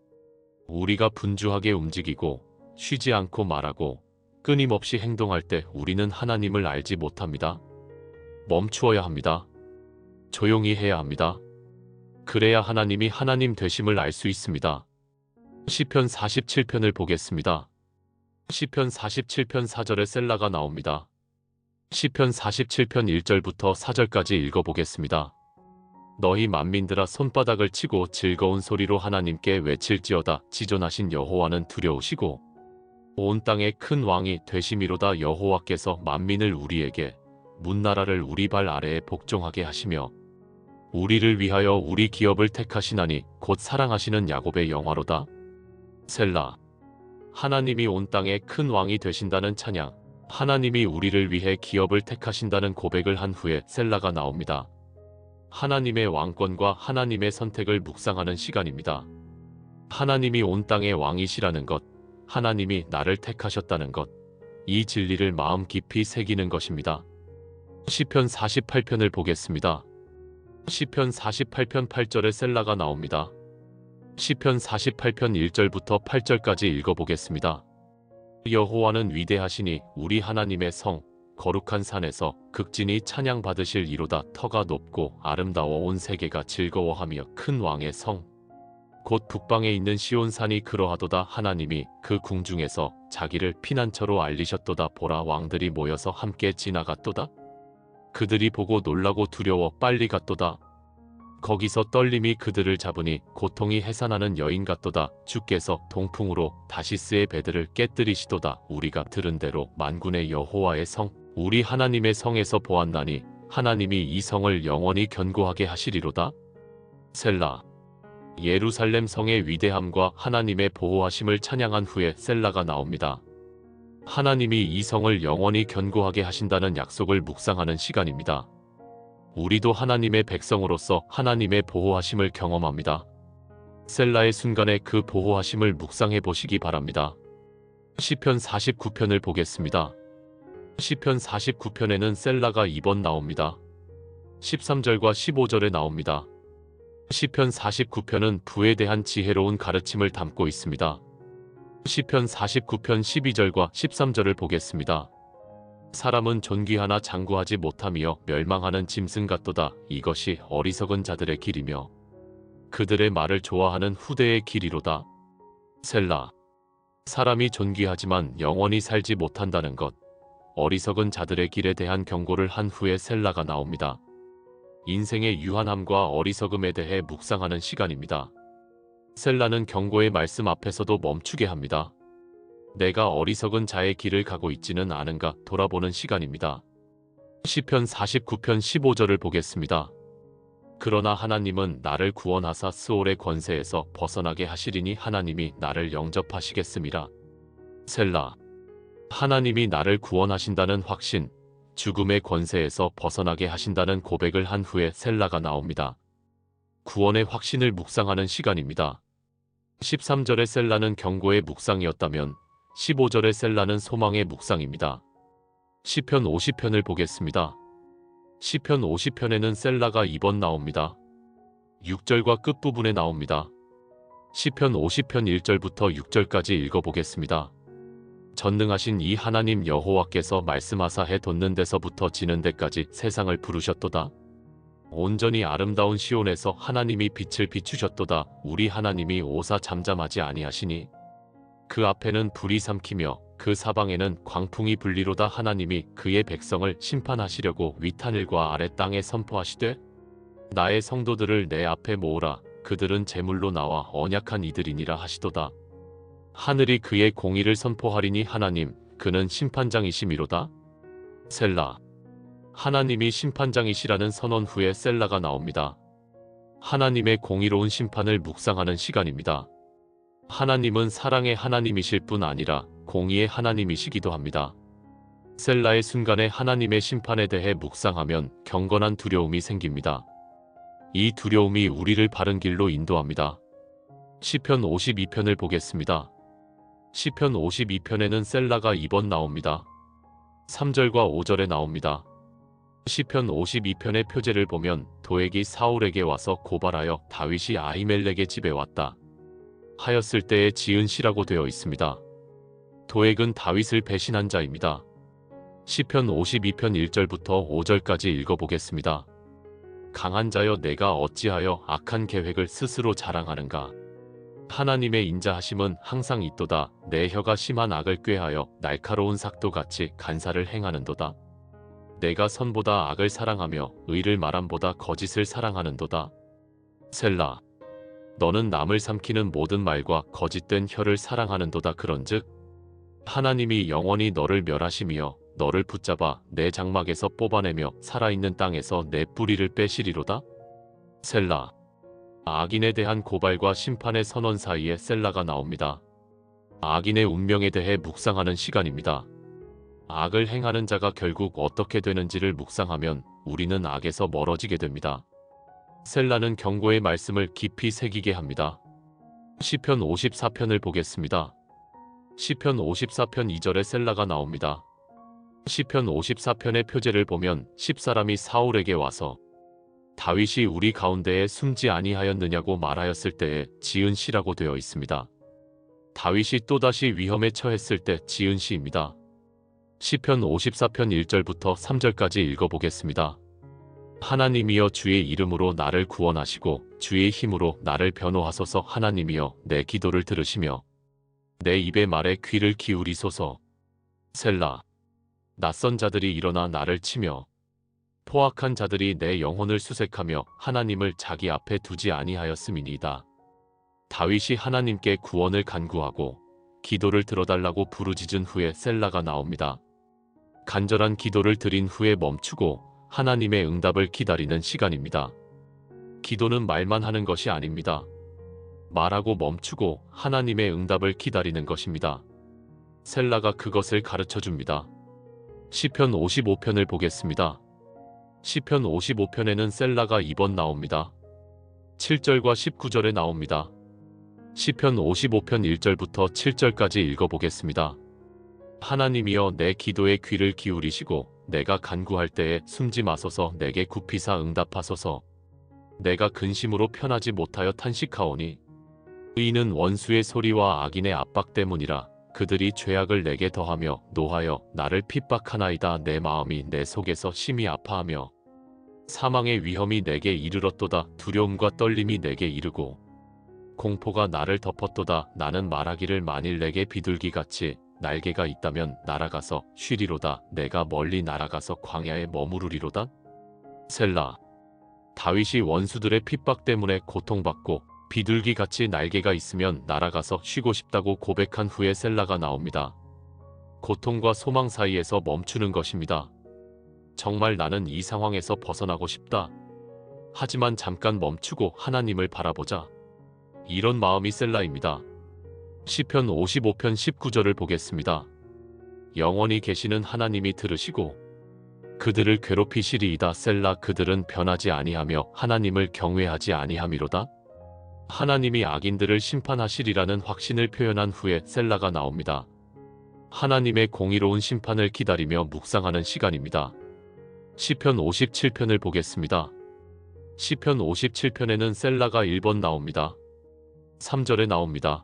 우리가 분주하게 움직이고 쉬지 않고 말하고 끊임없이 행동할 때 우리는 하나님을 알지 못합니다. 멈추어야 합니다. 조용히 해야 합니다. 그래야 하나님이 하나님 되심을 알 수 있습니다. 시편 47편을 보겠습니다. 시편 47편 4절에 셀라가 나옵니다. 시편 47편 1절부터 4절까지 읽어보겠습니다. 너희 만민들아 손바닥을 치고 즐거운 소리로 하나님께 외칠지어다. 지존하신 여호와는 두려우시고 온 땅의 큰 왕이 되심이로다. 여호와께서 만민을 우리에게 문나라를 우리 발 아래에 복종하게 하시며 우리를 위하여 우리 기업을 택하시나니 곧 사랑하시는 야곱의 영화로다. 셀라. 하나님이 온 땅의 큰 왕이 되신다는 찬양, 하나님이 우리를 위해 기업을 택하신다는 고백을 한 후에 셀라가 나옵니다. 하나님의 왕권과 하나님의 선택을 묵상하는 시간입니다. 하나님이 온 땅의 왕이시라는 것, 하나님이 나를 택하셨다는 것, 이 진리를 마음 깊이 새기는 것입니다. 시편 48편을 보겠습니다. 시편 48편 8절에 셀라가 나옵니다. 시편 48편 1절부터 8절까지 읽어보겠습니다. 여호와는 위대하시니 우리 하나님의 성, 거룩한 산에서 극진히 찬양받으실 이로다. 터가 높고 아름다워 온 세계가 즐거워하며 큰 왕의 성, 곧 북방에 있는 시온산이 그러하도다. 하나님이 그 궁중에서 자기를 피난처로 알리셨도다. 보라, 왕들이 모여서 함께 지나갔도다. 그들이 보고 놀라고 두려워 빨리 갔도다. 거기서 떨림이 그들을 잡으니 고통이 해산하는 여인 같도다. 주께서 동풍으로 다시스의 배들을 깨뜨리시도다. 우리가 들은 대로 만군의 여호와의 성, 우리 하나님의 성에서 보았나니 하나님이 이 성을 영원히 견고하게 하시리로다. 셀라. 예루살렘 성의 위대함과 하나님의 보호하심을 찬양한 후에 셀라가 나옵니다. 하나님이 이 성을 영원히 견고하게 하신다는 약속을 묵상하는 시간입니다. 우리도 하나님의 백성으로서 하나님의 보호하심을 경험합니다. 셀라의 순간에 그 보호하심을 묵상해 보시기 바랍니다. 시편 49편을 보겠습니다. 시편 49편에는 셀라가 2번 나옵니다. 13절과 15절에 나옵니다. 시편 49편은 부에 대한 지혜로운 가르침을 담고 있습니다. 시편 49편 12절과 13절을 보겠습니다. 사람은 존귀하나 장구하지 못하며 멸망하는 짐승 같도다. 이것이 어리석은 자들의 길이며 그들의 말을 좋아하는 후대의 길이로다. 셀라. 사람이 존귀하지만 영원히 살지 못한다는 것, 어리석은 자들의 길에 대한 경고를 한 후에 셀라가 나옵니다. 인생의 유한함과 어리석음에 대해 묵상하는 시간입니다. 셀라는 경고의 말씀 앞에서도 멈추게 합니다. 내가 어리석은 자의 길을 가고 있지는 않은가 돌아보는 시간입니다. 시편 49편 15절을 보겠습니다. 그러나 하나님은 나를 구원하사 스올의 권세에서 벗어나게 하시리니 하나님이 나를 영접하시겠음이라. 셀라. 하나님이 나를 구원하신다는 확신, 죽음의 권세에서 벗어나게 하신다는 고백을 한 후에 셀라가 나옵니다. 구원의 확신을 묵상하는 시간입니다. 13절의 셀라는 경고의 묵상이었다면 15절의 셀라는 소망의 묵상입니다. 시편 50편을 보겠습니다. 시편 50편에는 셀라가 2번 나옵니다. 6절과 끝부분에 나옵니다. 시편 50편 1절부터 6절까지 읽어보겠습니다. 전능하신 이 하나님 여호와께서 말씀하사 해 돋는 데서부터 지는 데까지 세상을 부르셨도다. 온전히 아름다운 시온에서 하나님이 빛을 비추셨도다. 우리 하나님이 오사 잠잠하지 아니하시니 그 앞에는 불이 삼키며 그 사방에는 광풍이 불리로다. 하나님이 그의 백성을 심판하시려고 위하늘과 아래 땅에 선포하시되 나의 성도들을 내 앞에 모으라. 그들은 제물로 나와 언약한 이들이니라 하시도다. 하늘이 그의 공의를 선포하리니 하나님 그는 심판장이시미로다. 셀라. 하나님이 심판장이시라는 선언 후에 셀라가 나옵니다. 하나님의 공의로운 심판을 묵상하는 시간입니다. 하나님은 사랑의 하나님이실 뿐 아니라 공의의 하나님이시기도 합니다. 셀라의 순간에 하나님의 심판에 대해 묵상하면 경건한 두려움이 생깁니다. 이 두려움이 우리를 바른 길로 인도합니다. 시편 52편을 보겠습니다. 시편 52편에는 셀라가 2번 나옵니다. 3절과 5절에 나옵니다. 시편 52편의 표제를 보면 도액이 사울에게 와서 고발하여 다윗이 아히멜렉의 집에 왔다 하였을 때에 지은 시라고 되어 있습니다. 도액은 다윗을 배신한 자입니다. 시편 52편 1절부터 5절까지 읽어보겠습니다. 강한 자여 내가 어찌하여 악한 계획을 스스로 자랑하는가. 하나님의 인자하심은 항상 있도다. 내 혀가 심한 악을 꾀하여 날카로운 삭도같이 간사를 행하는도다. 내가 선보다 악을 사랑하며 의를 말함보다 거짓을 사랑하는도다. 셀라. 너는 남을 삼키는 모든 말과 거짓된 혀를 사랑하는도다. 그런즉 하나님이 영원히 너를 멸하시며 너를 붙잡아 내 장막에서 뽑아내며 살아있는 땅에서 내 뿌리를 빼시리로다. 셀라. 악인에 대한 고발과 심판의 선언 사이에 셀라가 나옵니다. 악인의 운명에 대해 묵상하는 시간입니다. 악을 행하는 자가 결국 어떻게 되는지를 묵상하면 우리는 악에서 멀어지게 됩니다. 셀라는 경고의 말씀을 깊이 새기게 합니다. 시편 54편을 보겠습니다. 시편 54편 2절에 셀라가 나옵니다. 시편 54편의 표제를 보면 10사람이 사울에게 와서 다윗이 우리 가운데에 숨지 아니하였느냐고 말하였을 때에 지은 시라고 되어 있습니다. 다윗이 또다시 위험에 처했을 때 지은 시입니다. 시편 54편 1절부터 3절까지 읽어보겠습니다. 하나님이여 주의 이름으로 나를 구원하시고 주의 힘으로 나를 변호하소서. 하나님이여 내 기도를 들으시며 내 입의 말에 귀를 기울이소서. 셀라. 낯선 자들이 일어나 나를 치며 포악한 자들이 내 영혼을 수색하며 하나님을 자기 앞에 두지 아니하였음이니이다. 다윗이 하나님께 구원을 간구하고 기도를 들어달라고 부르짖은 후에 셀라가 나옵니다. 간절한 기도를 드린 후에 멈추고 하나님의 응답을 기다리는 시간입니다. 기도는 말만 하는 것이 아닙니다. 말하고 멈추고 하나님의 응답을 기다리는 것입니다. 셀라가 그것을 가르쳐 줍니다. 시편 55편을 보겠습니다. 시편 55편에는 셀라가 2번 나옵니다. 7절과 19절에 나옵니다. 시편 55편 1절부터 7절까지 읽어보겠습니다. 하나님이여 내 기도에 귀를 기울이시고 내가 간구할 때에 숨지 마소서. 내게 굽히사 응답하소서. 내가 근심으로 편하지 못하여 탄식하오니 의인은 원수의 소리와 악인의 압박 때문이라. 그들이 죄악을 내게 더하며 노하여 나를 핍박하나이다. 내 마음이 내 속에서 심히 아파하며 사망의 위험이 내게 이르렀도다. 두려움과 떨림이 내게 이르고 공포가 나를 덮었도다. 나는 말하기를 만일 내게 비둘기같이 날개가 있다면 날아가서 쉬리로다. 내가 멀리 날아가서 광야에 머무르리로다. 셀라. 다윗이 원수들의 핍박 때문에 고통받고 비둘기같이 날개가 있으면 날아가서 쉬고 싶다고 고백한 후에 셀라가 나옵니다. 고통과 소망 사이에서 멈추는 것입니다. 정말 나는 이 상황에서 벗어나고 싶다. 하지만 잠깐 멈추고 하나님을 바라보자. 이런 마음이 셀라입니다. 시편 55편 19절을 보겠습니다. 영원히 계시는 하나님이 들으시고 그들을 괴롭히시리이다. 셀라. 그들은 변하지 아니하며 하나님을 경외하지 아니함이로다. 하나님이 악인들을 심판하시리라는 확신을 표현한 후에 셀라가 나옵니다. 하나님의 공의로운 심판을 기다리며 묵상하는 시간입니다. 시편 57편을 보겠습니다. 시편 57편에는 셀라가 1번 나옵니다. 3절에 나옵니다.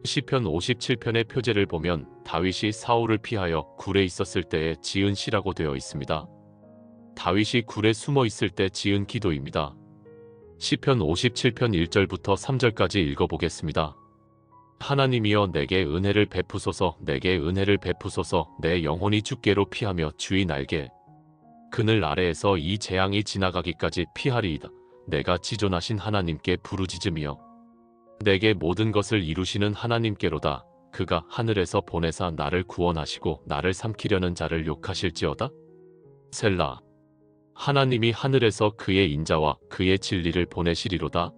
시편 57편의 표제를 보면 다윗이 사울을 피하여 굴에 있었을 때에 지은 시라고 되어 있습니다. 다윗이 굴에 숨어 있을 때 지은 기도입니다. 시편 57편 1절부터 3절까지 읽어보겠습니다. 하나님이여 내게 은혜를 베푸소서, 내게 은혜를 베푸소서. 내 영혼이 주께로 피하며 주의 날개 그늘 아래에서 이 재앙이 지나가기까지 피하리이다. 내가 지존하신 하나님께 부르짖으며 내게 모든 것을 이루시는 하나님께로다. 그가 하늘에서 보내사 나를 구원하시고 나를 삼키려는 자를 욕하실지어다. 셀라. 하나님이 하늘에서 그의 인자와 그의 진리를 보내시리로다.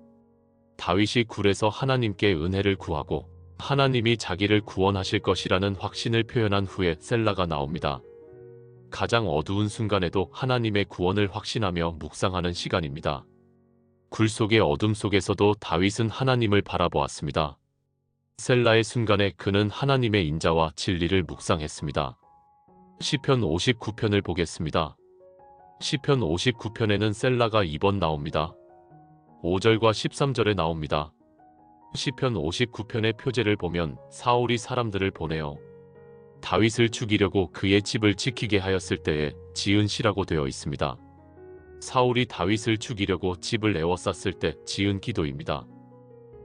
다윗이 굴에서 하나님께 은혜를 구하고 하나님이 자기를 구원하실 것이라는 확신을 표현한 후에 셀라가 나옵니다. 가장 어두운 순간에도 하나님의 구원을 확신하며 묵상하는 시간입니다. 굴 속의 어둠 속에서도 다윗은 하나님을 바라보았습니다. 셀라의 순간에 그는 하나님의 인자와 진리를 묵상했습니다. 시편 59편을 보겠습니다. 시편 59편에는 셀라가 2번 나옵니다. 5절과 13절에 나옵니다. 시편 59편의 표제를 보면 사울이 사람들을 보내어 다윗을 죽이려고 그의 집을 지키게 하였을 때에 지은 시라고 되어 있습니다. 사울이 다윗을 죽이려고 집을 에워쌌을 때 지은 기도입니다.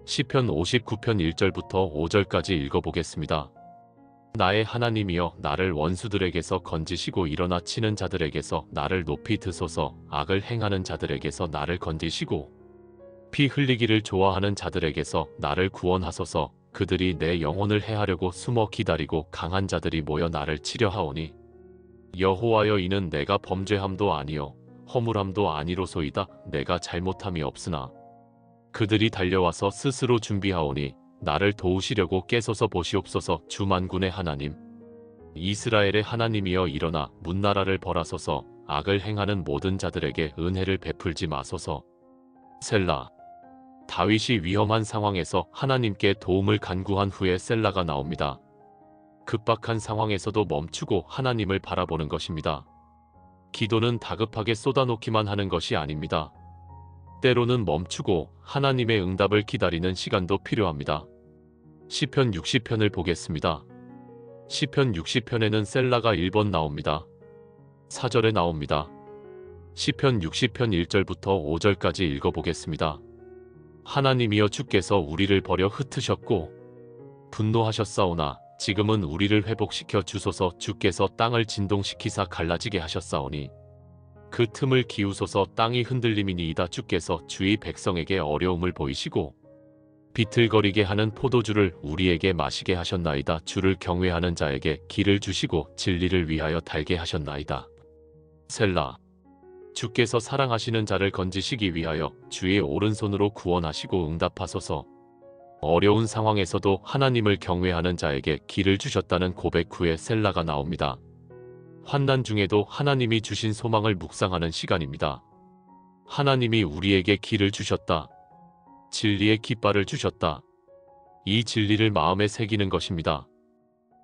시편 59편 1절부터 5절까지 읽어보겠습니다. 나의 하나님이여 나를 원수들에게서 건지시고 일어나 치는 자들에게서 나를 높이 드소서. 악을 행하는 자들에게서 나를 건지시고 피 흘리기를 좋아하는 자들에게서 나를 구원하소서. 그들이 내 영혼을 해하려고 숨어 기다리고 강한 자들이 모여 나를 치려 하오니 여호와여 이는 내가 범죄함도 아니요 허물함도 아니로소이다. 내가 잘못함이 없으나 그들이 달려와서 스스로 준비하오니 나를 도우시려고 깨서서 보시옵소서. 주 만군의 하나님 이스라엘의 하나님이여 일어나 문나라를 벌하소서. 악을 행하는 모든 자들에게 은혜를 베풀지 마소서. 셀라. 다윗이 위험한 상황에서 하나님께 도움을 간구한 후에 셀라가 나옵니다. 급박한 상황에서도 멈추고 하나님을 바라보는 것입니다. 기도는 다급하게 쏟아놓기만 하는 것이 아닙니다. 때로는 멈추고 하나님의 응답을 기다리는 시간도 필요합니다. 시편 60편을 보겠습니다. 시편 60편에는 셀라가 1번 나옵니다. 4절에 나옵니다. 시편 60편 1절부터 5절까지 읽어보겠습니다. 하나님이여 주께서 우리를 버려 흩으셨고 분노하셨사오나 지금은 우리를 회복시켜 주소서. 주께서 땅을 진동시키사 갈라지게 하셨사오니 그 틈을 기우소서. 땅이 흔들림이니이다. 주께서 주의 백성에게 어려움을 보이시고 비틀거리게 하는 포도주를 우리에게 마시게 하셨나이다. 주를 경외하는 자에게 길을 주시고 진리를 위하여 달게 하셨나이다. 셀라. 주께서 사랑하시는 자를 건지시기 위하여 주의 오른손으로 구원하시고 응답하소서. 어려운 상황에서도 하나님을 경외하는 자에게 길을 주셨다는 고백 후에 셀라가 나옵니다. 환난 중에도 하나님이 주신 소망을 묵상하는 시간입니다. 하나님이 우리에게 길을 주셨다. 진리의 깃발을 주셨다. 이 진리를 마음에 새기는 것입니다.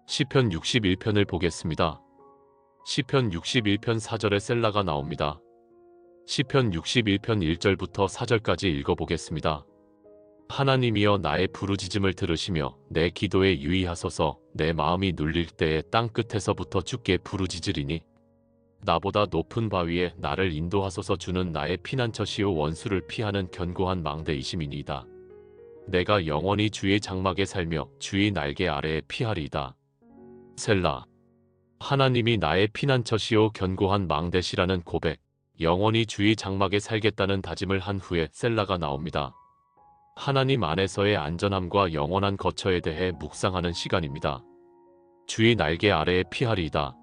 시편 61편을 보겠습니다. 시편 61편 4절에 셀라가 나옵니다. 시편 61편 1절부터 4절까지 읽어보겠습니다. 하나님이여 나의 부르짖음을 들으시며 내 기도에 유의하소서. 내 마음이 눌릴 때에 땅끝에서부터 주께 부르짖으리니 나보다 높은 바위에 나를 인도하소서. 주는 나의 피난처시요 원수를 피하는 견고한 망대이심이니이다. 내가 영원히 주의 장막에 살며 주의 날개 아래에 피하리이다. 셀라. 하나님이 나의 피난처시요 견고한 망대시라는 고백, 영원히 주의 장막에 살겠다는 다짐을 한 후에 셀라가 나옵니다. 하나님 안에서의 안전함과 영원한 거처에 대해 묵상하는 시간입니다. 주의 날개 아래에 피하리이다.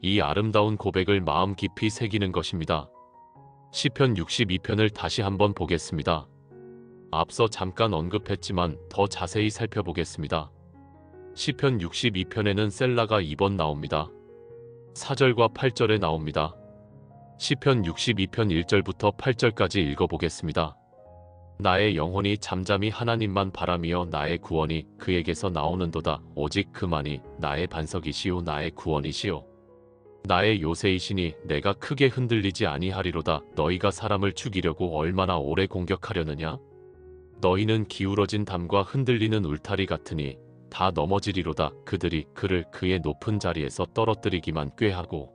이 아름다운 고백을 마음 깊이 새기는 것입니다. 시편 62편을 다시 한번 보겠습니다. 앞서 잠깐 언급했지만 더 자세히 살펴보겠습니다. 시편 62편에는 셀라가 2번 나옵니다. 4절과 8절에 나옵니다. 시편 62편 1절부터 8절까지 읽어보겠습니다. 나의 영혼이 잠잠히 하나님만 바라며 나의 구원이 그에게서 나오는도다. 오직 그만이 나의 반석이시요 나의 구원이시요 나의 요새이시니 내가 크게 흔들리지 아니하리로다. 너희가 사람을 죽이려고 얼마나 오래 공격하려느냐? 너희는 기울어진 담과 흔들리는 울타리 같으니 다 넘어지리로다. 그들이 그를 그의 높은 자리에서 떨어뜨리기만 꾀하고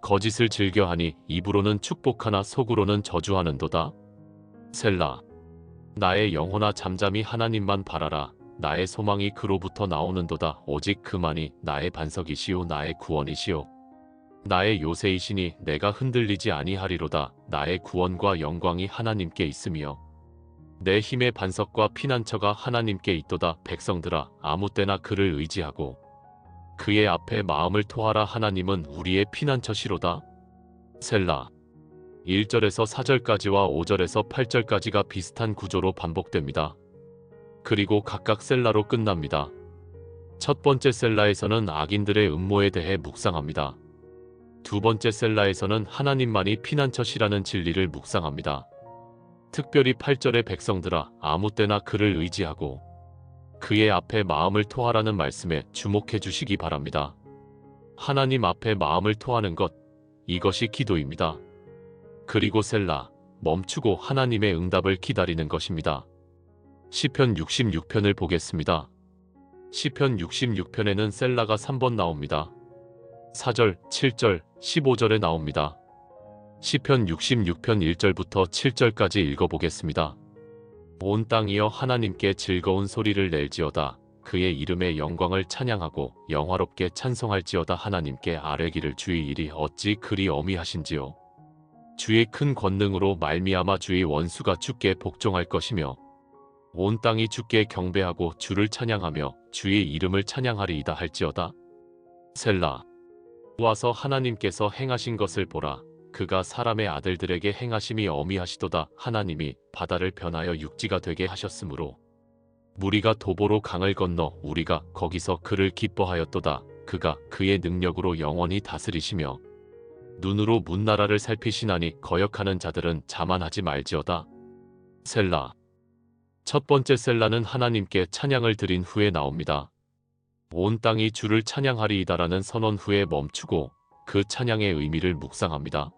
거짓을 즐겨하니 입으로는 축복하나 속으로는 저주하는도다. 셀라. 나의 영혼아 잠잠히 하나님만 바라라. 나의 소망이 그로부터 나오는도다. 오직 그만이 나의 반석이시오 나의 구원이시오. 나의 요새이시니 내가 흔들리지 아니하리로다. 나의 구원과 영광이 하나님께 있으며 내 힘의 반석과 피난처가 하나님께 있도다. 백성들아 아무 때나 그를 의지하고 그의 앞에 마음을 토하라. 하나님은 우리의 피난처시로다. 셀라. 1절에서 4절까지와 5절에서 8절까지가 비슷한 구조로 반복됩니다. 그리고 각각 셀라로 끝납니다. 첫 번째 셀라에서는 악인들의 음모에 대해 묵상합니다. 두 번째 셀라에서는 하나님만이 피난처시라는 진리를 묵상합니다. 특별히 8절의 백성들아 아무 때나 그를 의지하고 그의 앞에 마음을 토하라는 말씀에 주목해 주시기 바랍니다. 하나님 앞에 마음을 토하는 것, 이것이 기도입니다. 그리고 셀라, 멈추고 하나님의 응답을 기다리는 것입니다. 시편 66편을 보겠습니다. 시편 66편에는 셀라가 3번 나옵니다. 4절, 7절, 15절에 나옵니다. 시편 66편 1절부터 7절까지 읽어보겠습니다. 온 땅이여 하나님께 즐거운 소리를 낼지어다. 그의 이름의 영광을 찬양하고 영화롭게 찬송할지어다. 하나님께 아뢰기를 주의 일이 어찌 그리 어미하신지요. 주의 큰 권능으로 말미암아 주의 원수가 주께 복종할 것이며 온 땅이 주께 경배하고 주를 찬양하며 주의 이름을 찬양하리이다 할지어다. 셀라. 와서 하나님께서 행하신 것을 보라. 그가 사람의 아들들에게 행하심이 어미하시도다. 하나님이 바다를 변하여 육지가 되게 하셨으므로 무리가 도보로 강을 건너 우리가 거기서 그를 기뻐하였도다. 그가 그의 능력으로 영원히 다스리시며 눈으로 문나라를 살피시나니 거역하는 자들은 자만하지 말지어다. 셀라. 첫 번째 셀라는 하나님께 찬양을 드린 후에 나옵니다. 온 땅이 주를 찬양하리이다라는 선언 후에 멈추고 그 찬양의 의미를 묵상합니다.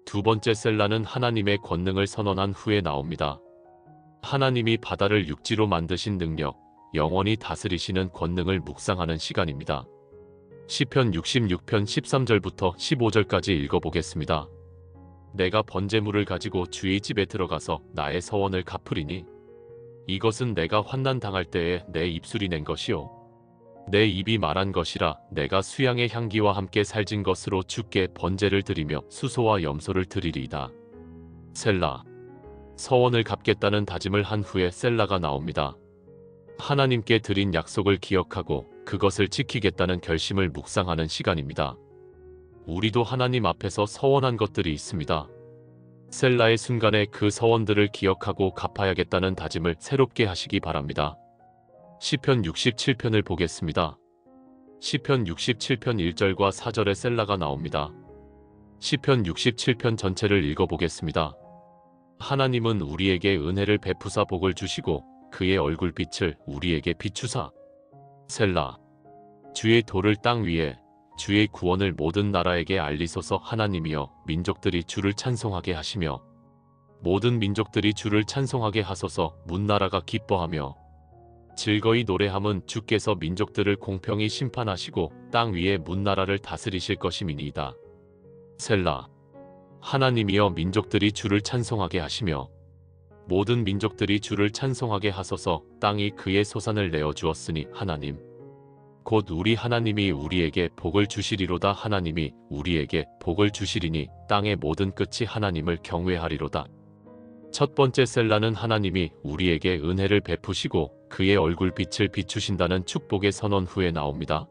두 번째 셀라는 하나님의 권능을 선언한 후에 나옵니다. 하나님이 바다를 육지로 만드신 능력, 영원히 다스리시는 권능을 묵상하는 시간입니다. 시편 66편 13절부터 15절까지 읽어보겠습니다. 내가 번제물을 가지고 주의 집에 들어가서 나의 서원을 갚으리니 이것은 내가 환난 당할 때에 내 입술이 낸 것이요 내 입이 말한 것이라. 내가 수양의 향기와 함께 살진 것으로 주께 번제를 드리며 수소와 염소를 드리리이다. 셀라. 서원을 갚겠다는 다짐을 한 후에 셀라가 나옵니다. 하나님께 드린 약속을 기억하고 그것을 지키겠다는 결심을 묵상하는 시간입니다. 우리도 하나님 앞에서 서원한 것들이 있습니다. 셀라의 순간에 그 서원들을 기억하고 갚아야겠다는 다짐을 새롭게 하시기 바랍니다. 시편 67편을 보겠습니다. 시편 67편 1절과 4절에 셀라가 나옵니다. 시편 67편 전체를 읽어보겠습니다. 하나님은 우리에게 은혜를 베푸사 복을 주시고 그의 얼굴빛을 우리에게 비추사. 셀라. 주의 도를 땅 위에 주의 구원을 모든 나라에게 알리소서. 하나님이여 민족들이 주를 찬송하게 하시며 모든 민족들이 주를 찬송하게 하소서. 문나라가 기뻐하며 즐거이 노래함은 주께서 민족들을 공평히 심판하시고 땅 위에 문나라를 다스리실 것임이니이다. 셀라. 하나님이여 민족들이 주를 찬송하게 하시며 모든 민족들이 주를 찬송하게 하소서. 땅이 그의 소산을 내어 주었으니 하나님 곧 우리 하나님이 우리에게 복을 주시리로다. 하나님이 우리에게 복을 주시리니 땅의 모든 끝이 하나님을 경외하리로다. 첫 번째 셀라는 하나님이 우리에게 은혜를 베푸시고 그의 얼굴빛을 비추신다는 축복의 선언 후에 나옵니다.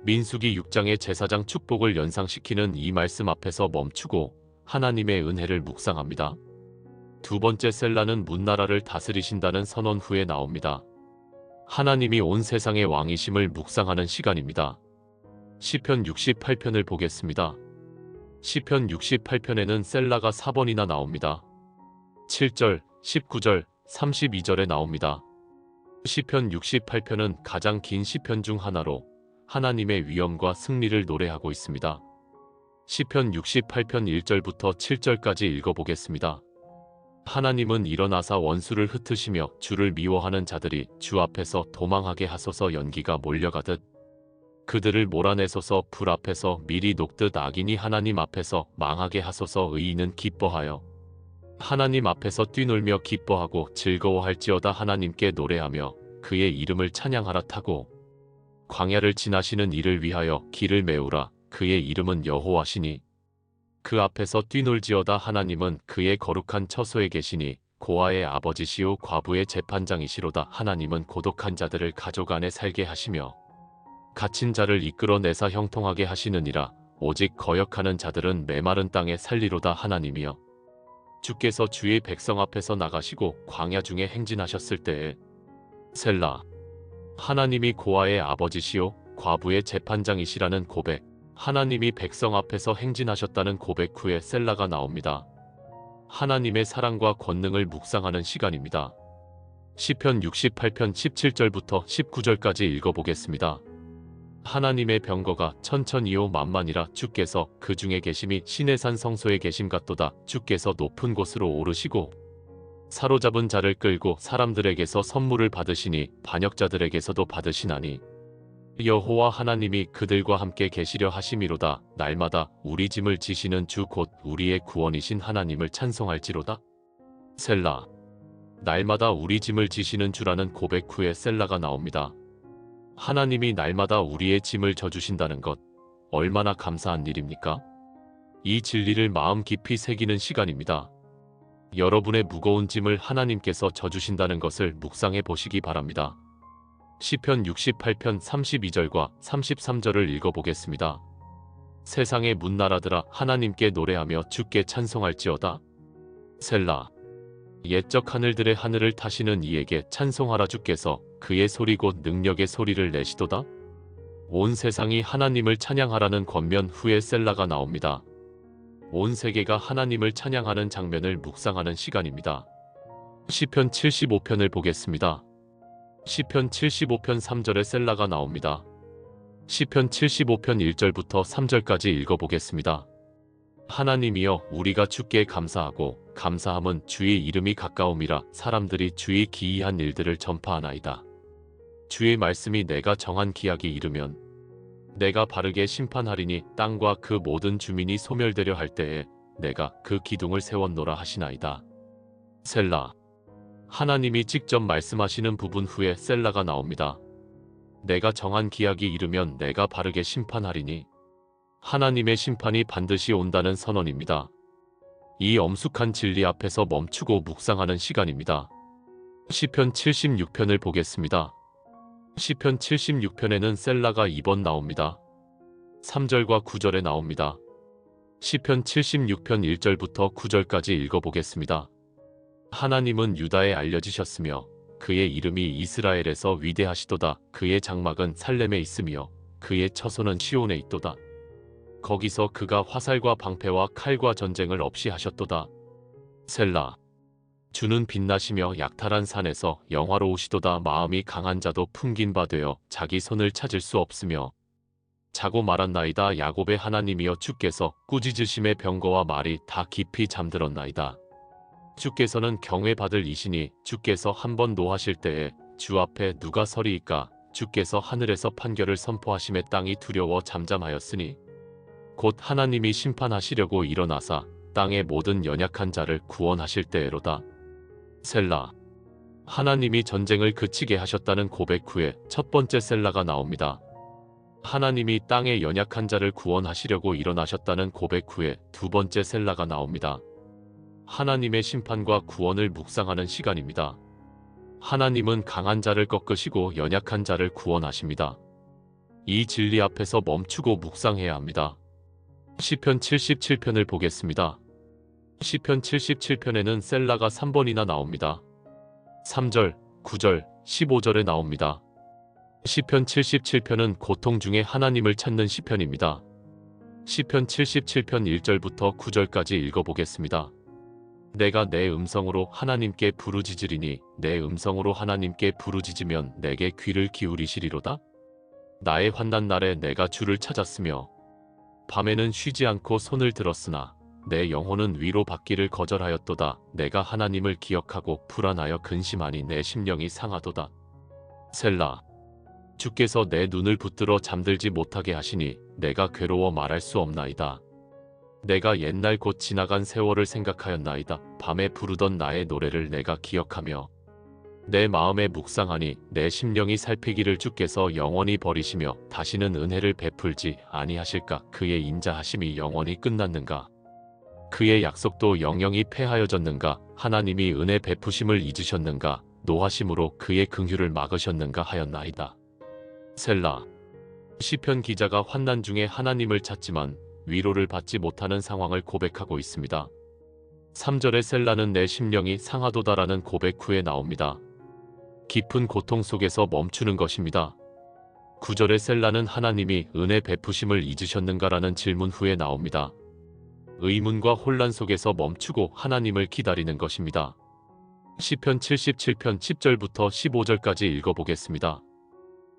민수기 6장의 제사장 축복을 연상시키는 이 말씀 앞에서 멈추고 하나님의 은혜를 묵상합니다. 두 번째 셀라는 문나라를 다스리신다는 선언 후에 나옵니다. 하나님이 온 세상의 왕이심을 묵상하는 시간입니다. 시편 68편을 보겠습니다. 시편 68편에는 셀라가 4번이나 나옵니다. 7절, 19절, 32절에 나옵니다. 시편 68편은 가장 긴 시편 중 하나로 하나님의 위엄과 승리를 노래하고 있습니다. 시편 68편 1절부터 7절까지 읽어보겠습니다. 하나님은 일어나사 원수를 흩으시며 주를 미워하는 자들이 주 앞에서 도망하게 하소서. 연기가 몰려가듯 그들을 몰아내소서. 불 앞에서 밀이 녹듯 악인이 하나님 앞에서 망하게 하소서. 의인은 기뻐하여 하나님 앞에서 뛰놀며 기뻐하고 즐거워할지어다. 하나님께 노래하며 그의 이름을 찬양하라. 타고 광야를 지나시는 이를 위하여 길을 메우라. 그의 이름은 여호와시니 그 앞에서 뛰놀지어다. 하나님은 그의 거룩한 처소에 계시니 고아의 아버지시요 과부의 재판장이시로다. 하나님은 고독한 자들을 가족 안에 살게 하시며 갇힌 자를 이끌어내사 형통하게 하시느니라. 오직 거역하는 자들은 메마른 땅에 살리로다. 하나님이여, 주께서 주의 백성 앞에서 나가시고 광야 중에 행진하셨을 때에 셀라. 하나님이 고아의 아버지시요 과부의 재판장이시라는 고백, 하나님이 백성 앞에서 행진하셨다는 고백 후에 셀라가 나옵니다. 하나님의 사랑과 권능을 묵상하는 시간입니다. 시편 68편 17절부터 19절까지 읽어보겠습니다. 하나님의 병거가 천천히요 만만이라. 주께서 그 중에 계심이 시내산 성소에 계심 같도다. 주께서 높은 곳으로 오르시고 사로잡은 자를 끌고 사람들에게서 선물을 받으시니 반역자들에게서도 받으시나니 여호와 하나님이 그들과 함께 계시려 하심이로다. 날마다 우리 짐을 지시는 주 곧 우리의 구원이신 하나님을 찬송할지로다. 셀라. 날마다 우리 짐을 지시는 주라는 고백 후에 셀라가 나옵니다. 하나님이 날마다 우리의 짐을 져주신다는 것, 얼마나 감사한 일입니까? 이 진리를 마음 깊이 새기는 시간입니다. 여러분의 무거운 짐을 하나님께서 져주신다는 것을 묵상해 보시기 바랍니다. 시편 68편 32절과 33절을 읽어보겠습니다. 세상의 문나라들아, 하나님께 노래하며 주께 찬송할지어다. 셀라. 옛적 하늘들의 하늘을 타시는 이에게 찬송하라. 주께서 그의 소리 곧 능력의 소리를 내시도다. 온 세상이 하나님을 찬양하라는 권면 후에 셀라가 나옵니다. 온 세계가 하나님을 찬양하는 장면을 묵상하는 시간입니다. 시편 75편을 보겠습니다. 시편 75편 3절에 셀라가 나옵니다. 시편 75편 1절부터 3절까지 읽어보겠습니다. 하나님이여, 우리가 주께 감사하고 감사함은 주의 이름이 가까움이라. 사람들이 주의 기이한 일들을 전파하나이다. 주의 말씀이 내가 정한 기약이 이르면 내가 바르게 심판하리니 땅과 그 모든 주민이 소멸되려 할 때에 내가 그 기둥을 세웠노라 하시나이다. 셀라. 하나님이 직접 말씀하시는 부분 후에 셀라가 나옵니다. 내가 정한 기약이 이르면 내가 바르게 심판하리니 하나님의 심판이 반드시 온다는 선언입니다. 이 엄숙한 진리 앞에서 멈추고 묵상하는 시간입니다. 시편 76편을 보겠습니다. 시편 76편에는 셀라가 2번 나옵니다. 3절과 9절에 나옵니다. 시편 76편 1절부터 9절까지 읽어보겠습니다. 하나님은 유다에 알려지셨으며 그의 이름이 이스라엘에서 위대하시도다. 그의 장막은 살렘에 있으며 그의 처소는 시온에 있도다. 거기서 그가 화살과 방패와 칼과 전쟁을 없이 하셨도다. 셀라. 주는 빛나시며 약탈한 산에서 영화로우시도다. 마음이 강한 자도 풍긴 바 되어 자기 손을 찾을 수 없으며 자고 말았나이다. 야곱의 하나님이여, 주께서 꾸짖으심의 병거와 말이 다 깊이 잠들었나이다. 주께서는 경외받을 이시니 주께서 한번 노하실 때에 주 앞에 누가 서리이까. 주께서 하늘에서 판결을 선포하심에 땅이 두려워 잠잠하였으니 곧 하나님이 심판하시려고 일어나사 땅의 모든 연약한 자를 구원하실 때에로다. 셀라. 하나님이 전쟁을 그치게 하셨다는 고백 후에 첫 번째 셀라가 나옵니다. 하나님이 땅의 연약한 자를 구원하시려고 일어나셨다는 고백 후에 두 번째 셀라가 나옵니다. 하나님의 심판과 구원을 묵상하는 시간입니다. 하나님은 강한 자를 꺾으시고 연약한 자를 구원하십니다. 이 진리 앞에서 멈추고 묵상해야 합니다. 시편 77편을 보겠습니다. 시편 77편에는 셀라가 3번이나 나옵니다. 3절, 9절, 15절에 나옵니다. 시편 77편은 고통 중에 하나님을 찾는 시편입니다. 시편 77편 1절부터 9절까지 읽어보겠습니다. 내가 내 음성으로 하나님께 부르짖으리니 내 음성으로 하나님께 부르짖으면 내게 귀를 기울이시리로다. 나의 환난 날에 내가 주를 찾았으며 밤에는 쉬지 않고 손을 들었으나 내 영혼은 위로 받기를 거절하였도다. 내가 하나님을 기억하고 불안하여 근심하니 내 심령이 상하도다. 셀라. 주께서 내 눈을 붙들어 잠들지 못하게 하시니 내가 괴로워 말할 수 없나이다. 내가 옛날 곧 지나간 세월을 생각하였나이다. 밤에 부르던 나의 노래를 내가 기억하며 내 마음에 묵상하니 내 심령이 살피기를 주께서 영원히 버리시며 다시는 은혜를 베풀지 아니하실까. 그의 인자하심이 영원히 끝났는가. 그의 약속도 영영이 패하여졌는가. 하나님이 은혜 베푸심을 잊으셨는가. 노하심으로 그의 긍휼을 막으셨는가 하였나이다. 셀라. 시편 기자가 환난 중에 하나님을 찾지만 위로를 받지 못하는 상황을 고백하고 있습니다. 3절의 셀라는 내 심령이 상하도다라는 고백 후에 나옵니다. 깊은 고통 속에서 멈추는 것입니다. 9절의 셀라는 하나님이 은혜 베푸심을 잊으셨는가라는 질문 후에 나옵니다. 의문과 혼란 속에서 멈추고 하나님을 기다리는 것입니다. 시편 77편 10절부터 15절까지 읽어보겠습니다.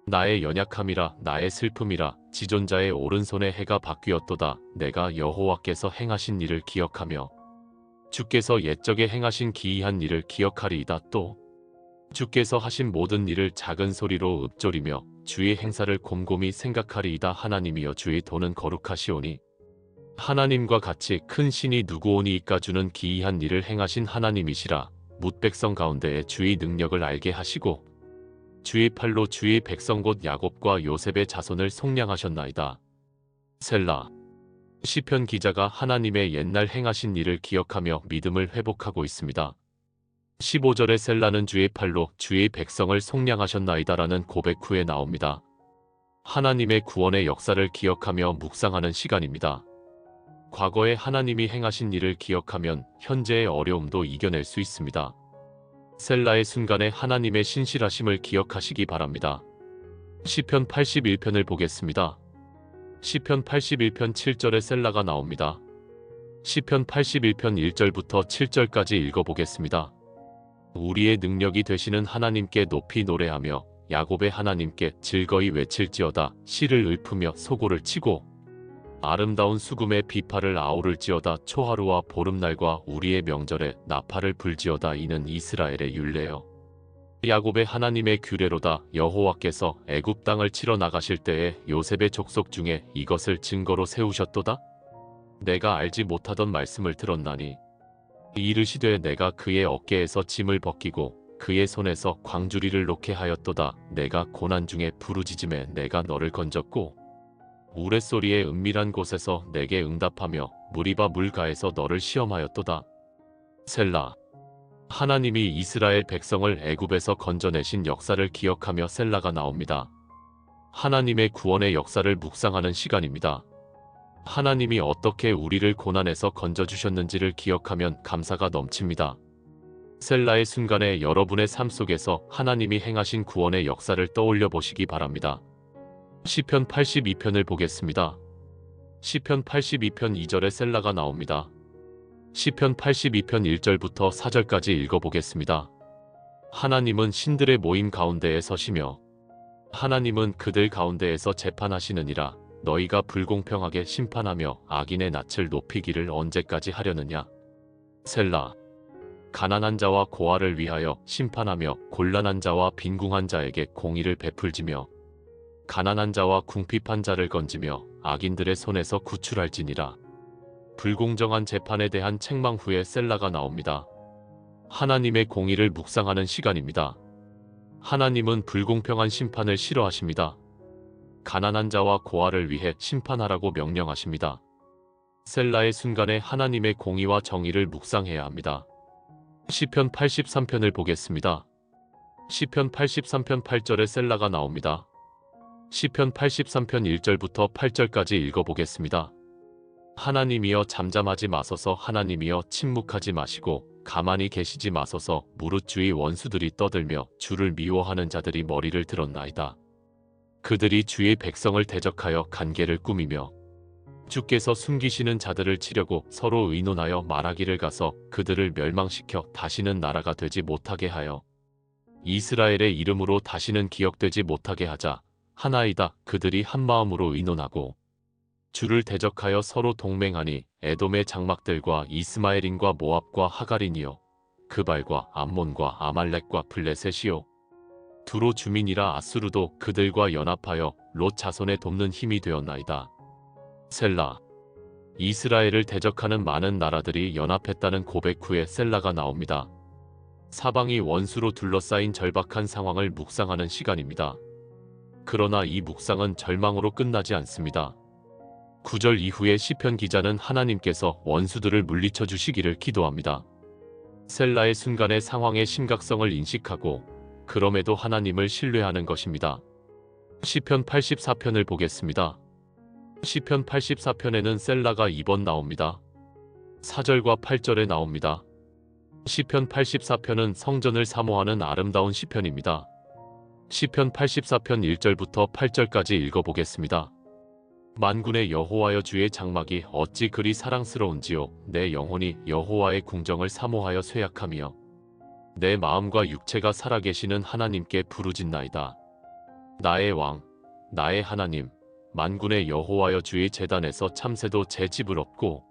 나의 연약함이라 나의 슬픔이라 지존자의 오른손에 해가 바뀌었도다. 내가 여호와께서 행하신 일을 기억하며 주께서 옛적에 행하신 기이한 일을 기억하리이다. 또 주께서 하신 모든 일을 작은 소리로 읊조리며 주의 행사를 곰곰이 생각하리이다. 하나님이여 주의 도는 거룩하시오니 하나님과 같이 큰 신이 누구오니이까. 주는 기이한 일을 행하신 하나님이시라. 뭇 백성 가운데에 주의 능력을 알게 하시고 주의 팔로 주의 백성 곧 야곱과 요셉의 자손을 속량하셨나이다. 셀라. 시편 기자가 하나님의 옛날 행하신 일을 기억하며 믿음을 회복하고 있습니다. 15절의 셀라는 주의 팔로 주의 백성을 속량하셨나이다라는 고백 후에 나옵니다. 하나님의 구원의 역사를 기억하며 묵상하는 시간입니다. 과거에 하나님이 행하신 일을 기억하면 현재의 어려움도 이겨낼 수 있습니다. 셀라의 순간에 하나님의 신실하심을 기억하시기 바랍니다. 시편 81편을 보겠습니다. 시편 81편 7절에 셀라가 나옵니다. 시편 81편 1절부터 7절까지 읽어보겠습니다. 우리의 능력이 되시는 하나님께 높이 노래하며 야곱의 하나님께 즐거이 외칠지어다. 시를 읊으며 소고를 치고 아름다운 수금의 비파를 아우를지어다. 초하루와 보름날과 우리의 명절에 나팔을 불지어다. 이는 이스라엘의 율례요 야곱의 하나님의 규례로다. 여호와께서 애굽 땅을 치러 나가실 때에 요셉의 족속 중에 이것을 증거로 세우셨도다. 내가 알지 못하던 말씀을 들었나니 이르시되 내가 그의 어깨에서 짐을 벗기고 그의 손에서 광주리를 놓게 하였도다. 내가 고난 중에 부르짖음에 내가 너를 건졌고 우레소리의 은밀한 곳에서 내게 응답하며 무리바 물가에서 너를 시험하였도다. 셀라. 하나님이 이스라엘 백성을 애굽에서 건져내신 역사를 기억하며 셀라가 나옵니다. 하나님의 구원의 역사를 묵상하는 시간입니다. 하나님이 어떻게 우리를 고난에서 건져주셨는지를 기억하면 감사가 넘칩니다. 셀라의 순간에 여러분의 삶 속에서 하나님이 행하신 구원의 역사를 떠올려 보시기 바랍니다. 시편 82편을 보겠습니다. 시편 82편 2절에 셀라가 나옵니다. 시편 82편 1절부터 4절까지 읽어보겠습니다. 하나님은 신들의 모임 가운데에 서시며 하나님은 그들 가운데에서 재판하시느니라. 너희가 불공평하게 심판하며 악인의 낯을 높이기를 언제까지 하려느냐. 셀라. 가난한 자와 고아를 위하여 심판하며 곤란한 자와 빈궁한 자에게 공의를 베풀지며 가난한 자와 궁핍한 자를 건지며 악인들의 손에서 구출할지니라. 불공정한 재판에 대한 책망 후에 셀라가 나옵니다. 하나님의 공의를 묵상하는 시간입니다. 하나님은 불공평한 심판을 싫어하십니다. 가난한 자와 고아를 위해 심판하라고 명령하십니다. 셀라의 순간에 하나님의 공의와 정의를 묵상해야 합니다. 시편 83편을 보겠습니다. 시편 83편 8절에 셀라가 나옵니다. 시편 83편 1절부터 8절까지 읽어보겠습니다. 하나님이여 잠잠하지 마소서. 하나님이여 침묵하지 마시고 가만히 계시지 마소서. 무릇 주의 원수들이 떠들며 주를 미워하는 자들이 머리를 들었나이다. 그들이 주의 백성을 대적하여 간계를 꾸미며 주께서 숨기시는 자들을 치려고 서로 의논하여 말하기를 가서 그들을 멸망시켜 다시는 나라가 되지 못하게 하여 이스라엘의 이름으로 다시는 기억되지 못하게 하자. 하나이다. 그들이 한마음으로 의논하고 주를 대적하여 서로 동맹하니 에돔의 장막들과 이스마엘인과 모압과 하갈인이요 그발과 암몬과 아말렉과 블레셋이요 두로 주민이라 아수르도 그들과 연합하여 롯 자손에 돕는 힘이 되었나이다. 셀라. 이스라엘을 대적하는 많은 나라들이 연합했다는 고백 후에 셀라가 나옵니다. 사방이 원수로 둘러싸인 절박한 상황을 묵상하는 시간입니다. 그러나 이 묵상은 절망으로 끝나지 않습니다. 9절 이후에 시편 기자는 하나님께서 원수들을 물리쳐 주시기를 기도합니다. 셀라의 순간의 상황의 심각성을 인식하고 그럼에도 하나님을 신뢰하는 것입니다. 시편 84편을 보겠습니다. 시편 84편에는 셀라가 2번 나옵니다. 4절과 8절에 나옵니다. 시편 84편은 성전을 사모하는 아름다운 시편입니다. 시편 84편 1절부터 8절까지 읽어보겠습니다. 만군의 여호와여, 주의 장막이 어찌 그리 사랑스러운지요. 내 영혼이 여호와의 궁정을 사모하여 쇠약하며 내 마음과 육체가 살아계시는 하나님께 부르짖나이다. 나의 왕, 나의 하나님, 만군의 여호와여, 주의 제단에서 참새도 제 집을 얻고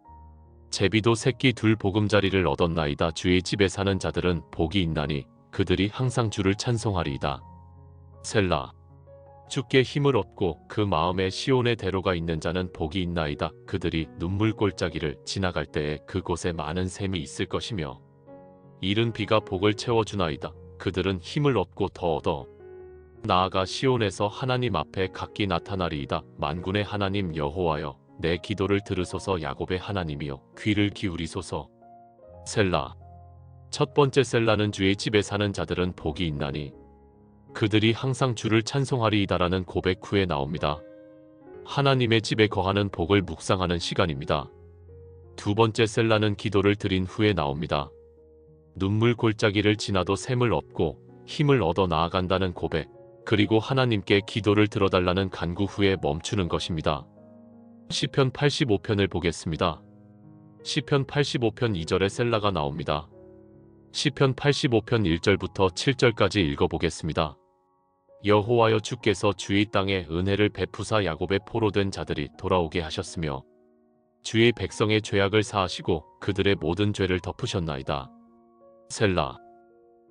제비도 새끼 둘 보금자리를 얻었나이다. 주의 집에 사는 자들은 복이 있나니 그들이 항상 주를 찬송하리이다. 셀라. 주께 힘을 얻고 그 마음에 시온의 대로가 있는 자는 복이 있나이다. 그들이 눈물 골짜기를 지나갈 때에 그곳에 많은 샘이 있을 것이며 이른 비가 복을 채워주나이다. 그들은 힘을 얻고 더 얻어 나아가 시온에서 하나님 앞에 각기 나타나리이다. 만군의 하나님 여호와여, 내 기도를 들으소서. 야곱의 하나님이여, 귀를 기울이소서. 셀라. 첫 번째 셀라는 주의 집에 사는 자들은 복이 있나니 그들이 항상 주를 찬송하리이다라는 고백 후에 나옵니다. 하나님의 집에 거하는 복을 묵상하는 시간입니다. 두 번째 셀라는 기도를 드린 후에 나옵니다. 눈물 골짜기를 지나도 샘을 얻고 힘을 얻어 나아간다는 고백, 그리고 하나님께 기도를 들어달라는 간구 후에 멈추는 것입니다. 시편 85편을 보겠습니다. 시편 85편 2절에 셀라가 나옵니다. 시편 85편 1절부터 7절까지 읽어보겠습니다. 여호와여, 주께서 주의 땅에 은혜를 베푸사 야곱의 포로된 자들이 돌아오게 하셨으며 주의 백성의 죄악을 사하시고 그들의 모든 죄를 덮으셨나이다. 셀라.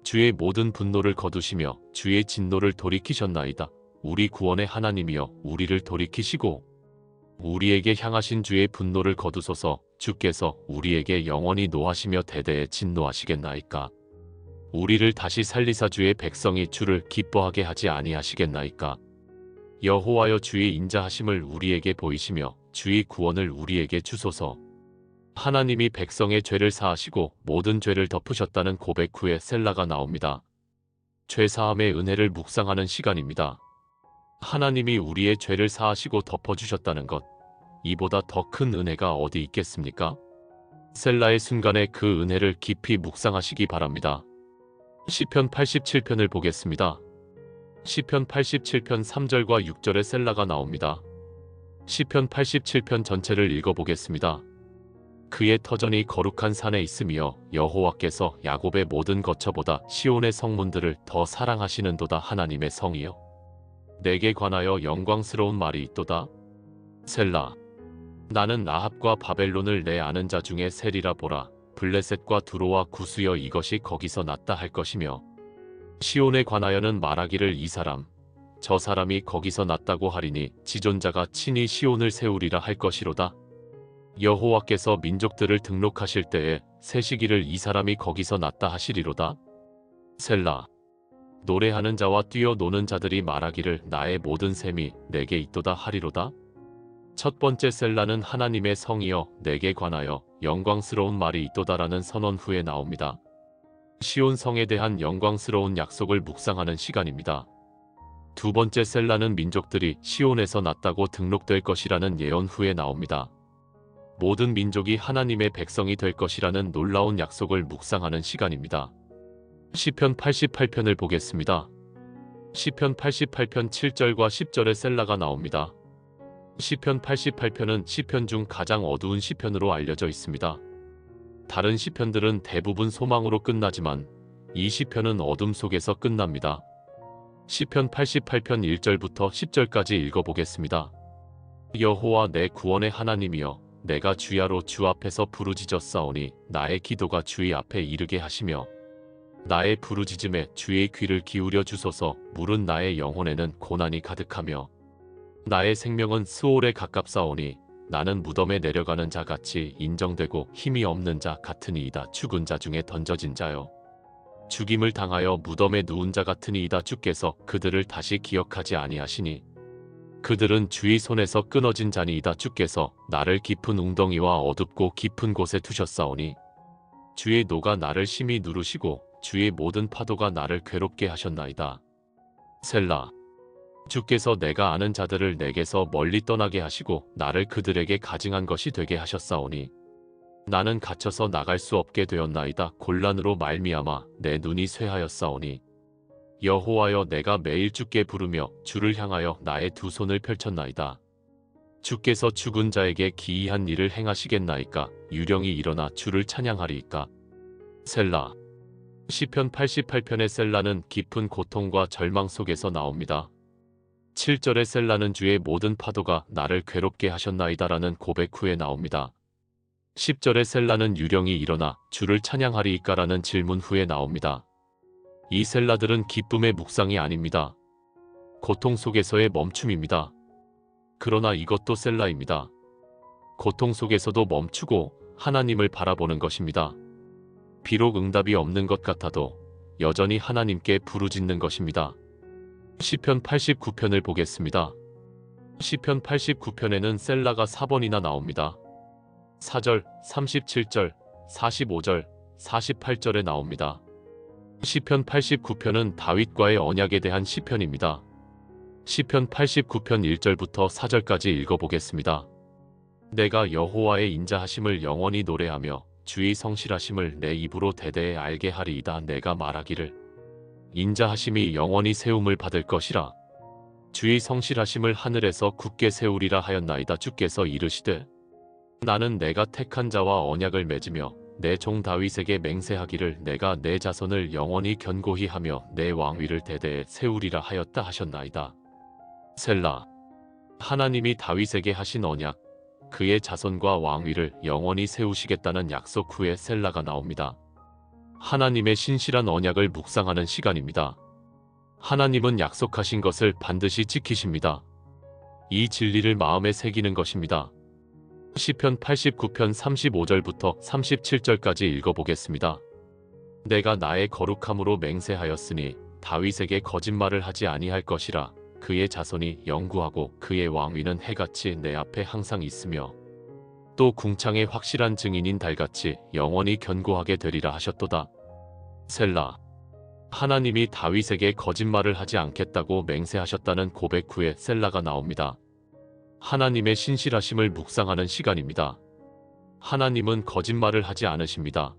주의 모든 분노를 거두시며 주의 진노를 돌이키셨나이다. 우리 구원의 하나님이여, 우리를 돌이키시고 우리에게 향하신 주의 분노를 거두소서. 주께서 우리에게 영원히 노하시며 대대에 진노하시겠나이까? 우리를 다시 살리사 주의 백성이 주를 기뻐하게 하지 아니하시겠나이까? 여호와여, 주의 인자하심을 우리에게 보이시며 주의 구원을 우리에게 주소서. 하나님이 백성의 죄를 사하시고 모든 죄를 덮으셨다는 고백 후에 셀라가 나옵니다. 죄사함의 은혜를 묵상하는 시간입니다. 하나님이 우리의 죄를 사하시고 덮어주셨다는 것, 이보다 더 큰 은혜가 어디 있겠습니까? 셀라의 순간에 그 은혜를 깊이 묵상하시기 바랍니다. 시편 87편을 보겠습니다. 시편 87편 3절과 6절에 셀라가 나옵니다. 시편 87편 전체를 읽어보겠습니다. 그의 터전이 거룩한 산에 있으며 여호와께서 야곱의 모든 거처보다 시온의 성문들을 더 사랑하시는도다. 하나님의 성이여, 내게 관하여 영광스러운 말이 있도다. 셀라. 나는 아합과 바벨론을 내 아는 자 중에 셀이라 보라. 블레셋과 두로와 구스여, 이것이 거기서 났다 할 것이며 시온에 관하여는 말하기를 이 사람 저 사람이 거기서 났다고 하리니 지존자가 친히 시온을 세우리라 할 것이로다. 여호와께서 민족들을 등록하실 때에 세시기를 이 사람이 거기서 났다 하시리로다. 셀라. 노래하는 자와 뛰어 노는 자들이 말하기를 나의 모든 셈이 내게 있도다 하리로다. 첫 번째 셀라는 하나님의 성이여, 내게 관하여 영광스러운 말이 있도다라는 선언 후에 나옵니다. 시온 성에 대한 영광스러운 약속을 묵상하는 시간입니다. 두 번째 셀라는 민족들이 시온에서 났다고 등록될 것이라는 예언 후에 나옵니다. 모든 민족이 하나님의 백성이 될 것이라는 놀라운 약속을 묵상하는 시간입니다. 시편 88편을 보겠습니다. 시편 88편 7절과 10절에 셀라가 나옵니다. 시편 88편은 시편 중 가장 어두운 시편으로 알려져 있습니다. 다른 시편들은 대부분 소망으로 끝나지만 이 시편은 어둠 속에서 끝납니다. 시편 88편 1절부터 10절까지 읽어보겠습니다. 여호와, 내 구원의 하나님이여, 내가 주야로 주 앞에서 부르짖었사오니 나의 기도가 주의 앞에 이르게 하시며 나의 부르짖음에 주의 귀를 기울여 주소서. 물은 나의 영혼에는 고난이 가득하며 나의 생명은 스올에 가깝사오니 나는 무덤에 내려가는 자 같이 인정되고 힘이 없는 자 같으니이다. 죽은 자 중에 던져진 자여, 죽임을 당하여 무덤에 누운 자 같으니이다. 주께서 그들을 다시 기억하지 아니하시니 그들은 주의 손에서 끊어진 자니이다. 주께서 나를 깊은 웅덩이와 어둡고 깊은 곳에 두셨사오니 주의 노가 나를 심히 누르시고 주의 모든 파도가 나를 괴롭게 하셨나이다. 셀라. 주께서 내가 아는 자들을 내게서 멀리 떠나게 하시고 나를 그들에게 가증한 것이 되게 하셨사오니 나는 갇혀서 나갈 수 없게 되었나이다. 곤란으로 말미암아 내 눈이 쇠하였사오니 여호와여, 내가 매일 주께 부르며 주를 향하여 나의 두 손을 펼쳤나이다. 주께서 죽은 자에게 기이한 일을 행하시겠나이까? 유령이 일어나 주를 찬양하리이까? 셀라. 시편 88편의 셀라는 깊은 고통과 절망 속에서 나옵니다. 7절의 셀라는 주의 모든 파도가 나를 괴롭게 하셨나이다라는 고백 후에 나옵니다. 10절의 셀라는 유령이 일어나 주를 찬양하리이까라는 질문 후에 나옵니다. 이 셀라들은 기쁨의 묵상이 아닙니다. 고통 속에서의 멈춤입니다. 그러나 이것도 셀라입니다. 고통 속에서도 멈추고 하나님을 바라보는 것입니다. 비록 응답이 없는 것 같아도 여전히 하나님께 부르짖는 것입니다. 시편 89편을 보겠습니다. 시편 89편에는 셀라가 4번이나 나옵니다. 4절, 37절, 45절, 48절에 나옵니다. 시편 89편은 다윗과의 언약에 대한 시편입니다. 시편 89편 1절부터 4절까지 읽어보겠습니다. 내가 여호와의 인자하심을 영원히 노래하며 주의 성실하심을 내 입으로 대대에 알게 하리이다. 내가 말하기를 인자하심이 영원히 세움을 받을 것이라. 주의 성실하심을 하늘에서 굳게 세우리라 하였나이다. 주께서 이르시되 나는 내가 택한 자와 언약을 맺으며 내 종 다윗에게 맹세하기를 내가 내 자손을 영원히 견고히 하며 내 왕위를 대대에 세우리라 하였다 하셨나이다. 셀라. 하나님이 다윗에게 하신 언약, 그의 자손과 왕위를 영원히 세우시겠다는 약속 후에 셀라가 나옵니다. 하나님의 신실한 언약을 묵상하는 시간입니다. 하나님은 약속하신 것을 반드시 지키십니다. 이 진리를 마음에 새기는 것입니다. 시편 89편 35절부터 37절까지 읽어보겠습니다. 내가 나의 거룩함으로 맹세하였으니 다윗에게 거짓말을 하지 아니할 것이라. 그의 자손이 영구하고 그의 왕위는 해같이 내 앞에 항상 있으며 또 궁창의 확실한 증인인 달같이 영원히 견고하게 되리라 하셨도다. 셀라. 하나님이 다윗에게 거짓말을 하지 않겠다고 맹세하셨다는 고백 후에 셀라가 나옵니다. 하나님의 신실하심을 묵상하는 시간입니다. 하나님은 거짓말을 하지 않으십니다.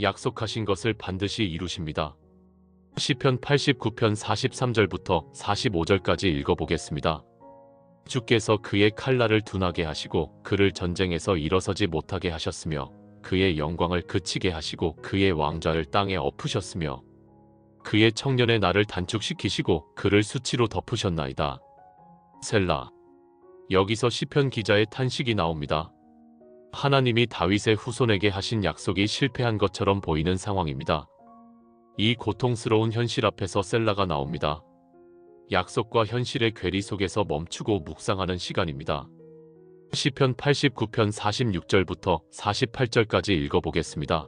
약속하신 것을 반드시 이루십니다. 시편 89편 43절부터 45절까지 읽어보겠습니다. 주께서 그의 칼날을 둔하게 하시고 그를 전쟁에서 일어서지 못하게 하셨으며 그의 영광을 그치게 하시고 그의 왕좌를 땅에 엎으셨으며 그의 청년의 날을 단축시키시고 그를 수치로 덮으셨나이다. 셀라. 여기서 시편 기자의 탄식이 나옵니다. 하나님이 다윗의 후손에게 하신 약속이 실패한 것처럼 보이는 상황입니다. 이 고통스러운 현실 앞에서 셀라가 나옵니다. 약속과 현실의 괴리 속에서 멈추고 묵상하는 시간입니다. 시편 89편 46절부터 48절까지 읽어보겠습니다.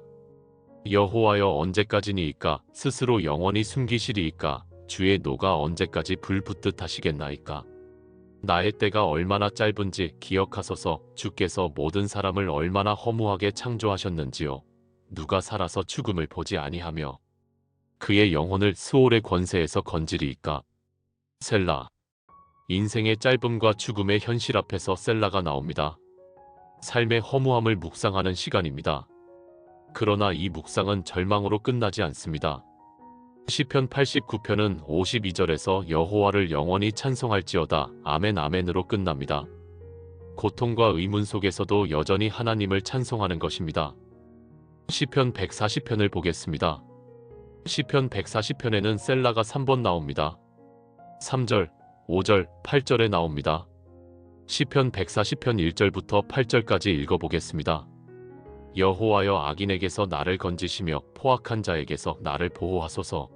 여호와여, 언제까지니이까? 스스로 영원히 숨기시리이까? 주의 노가 언제까지 불붙듯 하시겠나이까? 나의 때가 얼마나 짧은지 기억하소서. 주께서 모든 사람을 얼마나 허무하게 창조하셨는지요. 누가 살아서 죽음을 보지 아니하며 그의 영혼을 스올의 권세에서 건지리이까? 셀라. 인생의 짧음과 죽음의 현실 앞에서 셀라가 나옵니다. 삶의 허무함을 묵상하는 시간입니다. 그러나 이 묵상은 절망으로 끝나지 않습니다. 시편 89편은 52절에서 여호와를 영원히 찬송할지어다 아멘 아멘으로 끝납니다. 고통과 의문 속에서도 여전히 하나님을 찬송하는 것입니다. 시편 140편을 보겠습니다. 시편 140편에는 셀라가 3번 나옵니다. 3절, 5절, 8절에 나옵니다. 시편 140편 1절부터 8절까지 읽어보겠습니다. 여호와여 악인에게서 나를 건지시며 포악한 자에게서 나를 보호하소서.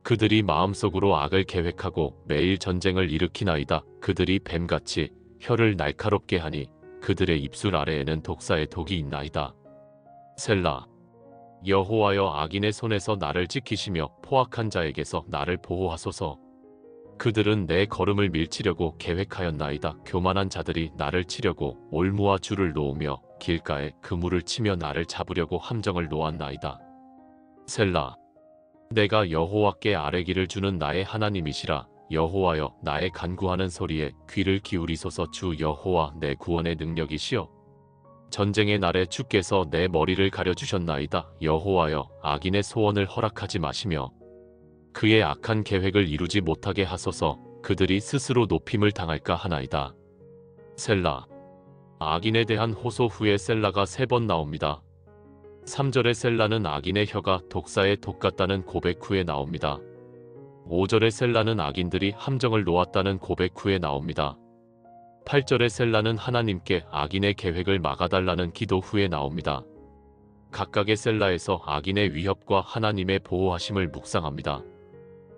그들이 마음속으로 악을 계획하고 매일 전쟁을 일으키나이다. 그들이 뱀같이 혀를 날카롭게 하니 그들의 입술 아래에는 독사의 독이 있나이다. 셀라. 여호와여 악인의 손에서 나를 지키시며 포악한 자에게서 나를 보호하소서. 그들은 내 걸음을 밀치려고 계획하였나이다. 교만한 자들이 나를 치려고 올무와 줄을 놓으며 길가에 그물을 치며 나를 잡으려고 함정을 놓았나이다. 셀라. 내가 여호와께 아뢰기를 주는 나의 하나님이시라. 여호와여 나의 간구하는 소리에 귀를 기울이소서. 주 여호와 내 구원의 능력이시여. 전쟁의 날에 주께서 내 머리를 가려주셨나이다. 여호와여 악인의 소원을 허락하지 마시며 그의 악한 계획을 이루지 못하게 하소서. 그들이 스스로 높임을 당할까 하나이다. 셀라. 악인에 대한 호소 후에 셀라가 3번 나옵니다. 3절의 셀라는 악인의 혀가 독사의 독 같다는 고백 후에 나옵니다. 5절의 셀라는 악인들이 함정을 놓았다는 고백 후에 나옵니다. 8절의 셀라는 하나님께 악인의 계획을 막아달라는 기도 후에 나옵니다. 각각의 셀라에서 악인의 위협과 하나님의 보호하심을 묵상합니다.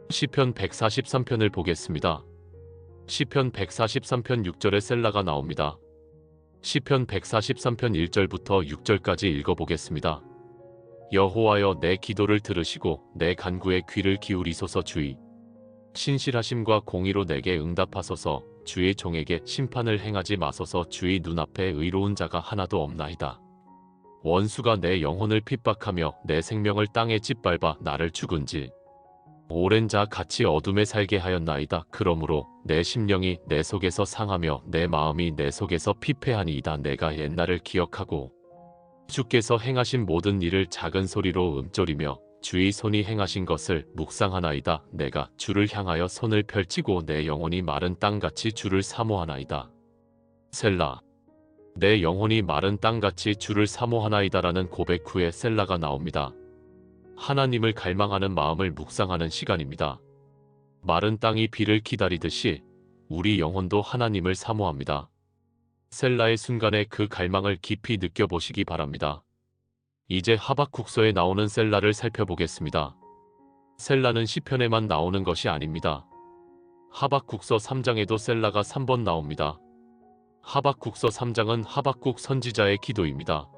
시편 143편을 보겠습니다. 시편 143편 6절의 셀라가 나옵니다. 시편 143편 1절부터 6절까지 읽어보겠습니다. 여호와여 내 기도를 들으시고 내 간구에 귀를 기울이소서. 주의 신실하심과 공의로 내게 응답하소서. 주의 종에게 심판을 행하지 마소서. 주의 눈앞에 의로운 자가 하나도 없나이다. 원수가 내 영혼을 핍박하며 내 생명을 땅에 짓밟아 나를 죽은 지 오랜 자 같이 어둠에 살게 하였나이다. 그러므로 내 심령이 내 속에서 상하며 내 마음이 내 속에서 피폐하니이다. 내가 옛날을 기억하고 주께서 행하신 모든 일을 작은 소리로 읊조리며 주의 손이 행하신 것을 묵상하나이다. 내가 주를 향하여 손을 펼치고 내 영혼이 마른 땅같이 주를 사모하나이다. 셀라. 내 영혼이 마른 땅같이 주를 사모하나이다라는 고백 후에 셀라가 나옵니다. 하나님을 갈망하는 마음을 묵상하는 시간입니다. 마른 땅이 비를 기다리듯이 우리 영혼도 하나님을 사모합니다. 셀라의 순간에 그 갈망을 깊이 느껴보시기 바랍니다. 이제 하박국서에 나오는 셀라를 살펴보겠습니다. 셀라는 시편에만 나오는 것이 아닙니다. 하박국서 3장에도 셀라가 3번 나옵니다. 하박국서 3장은 하박국 선지자의 기도입니다.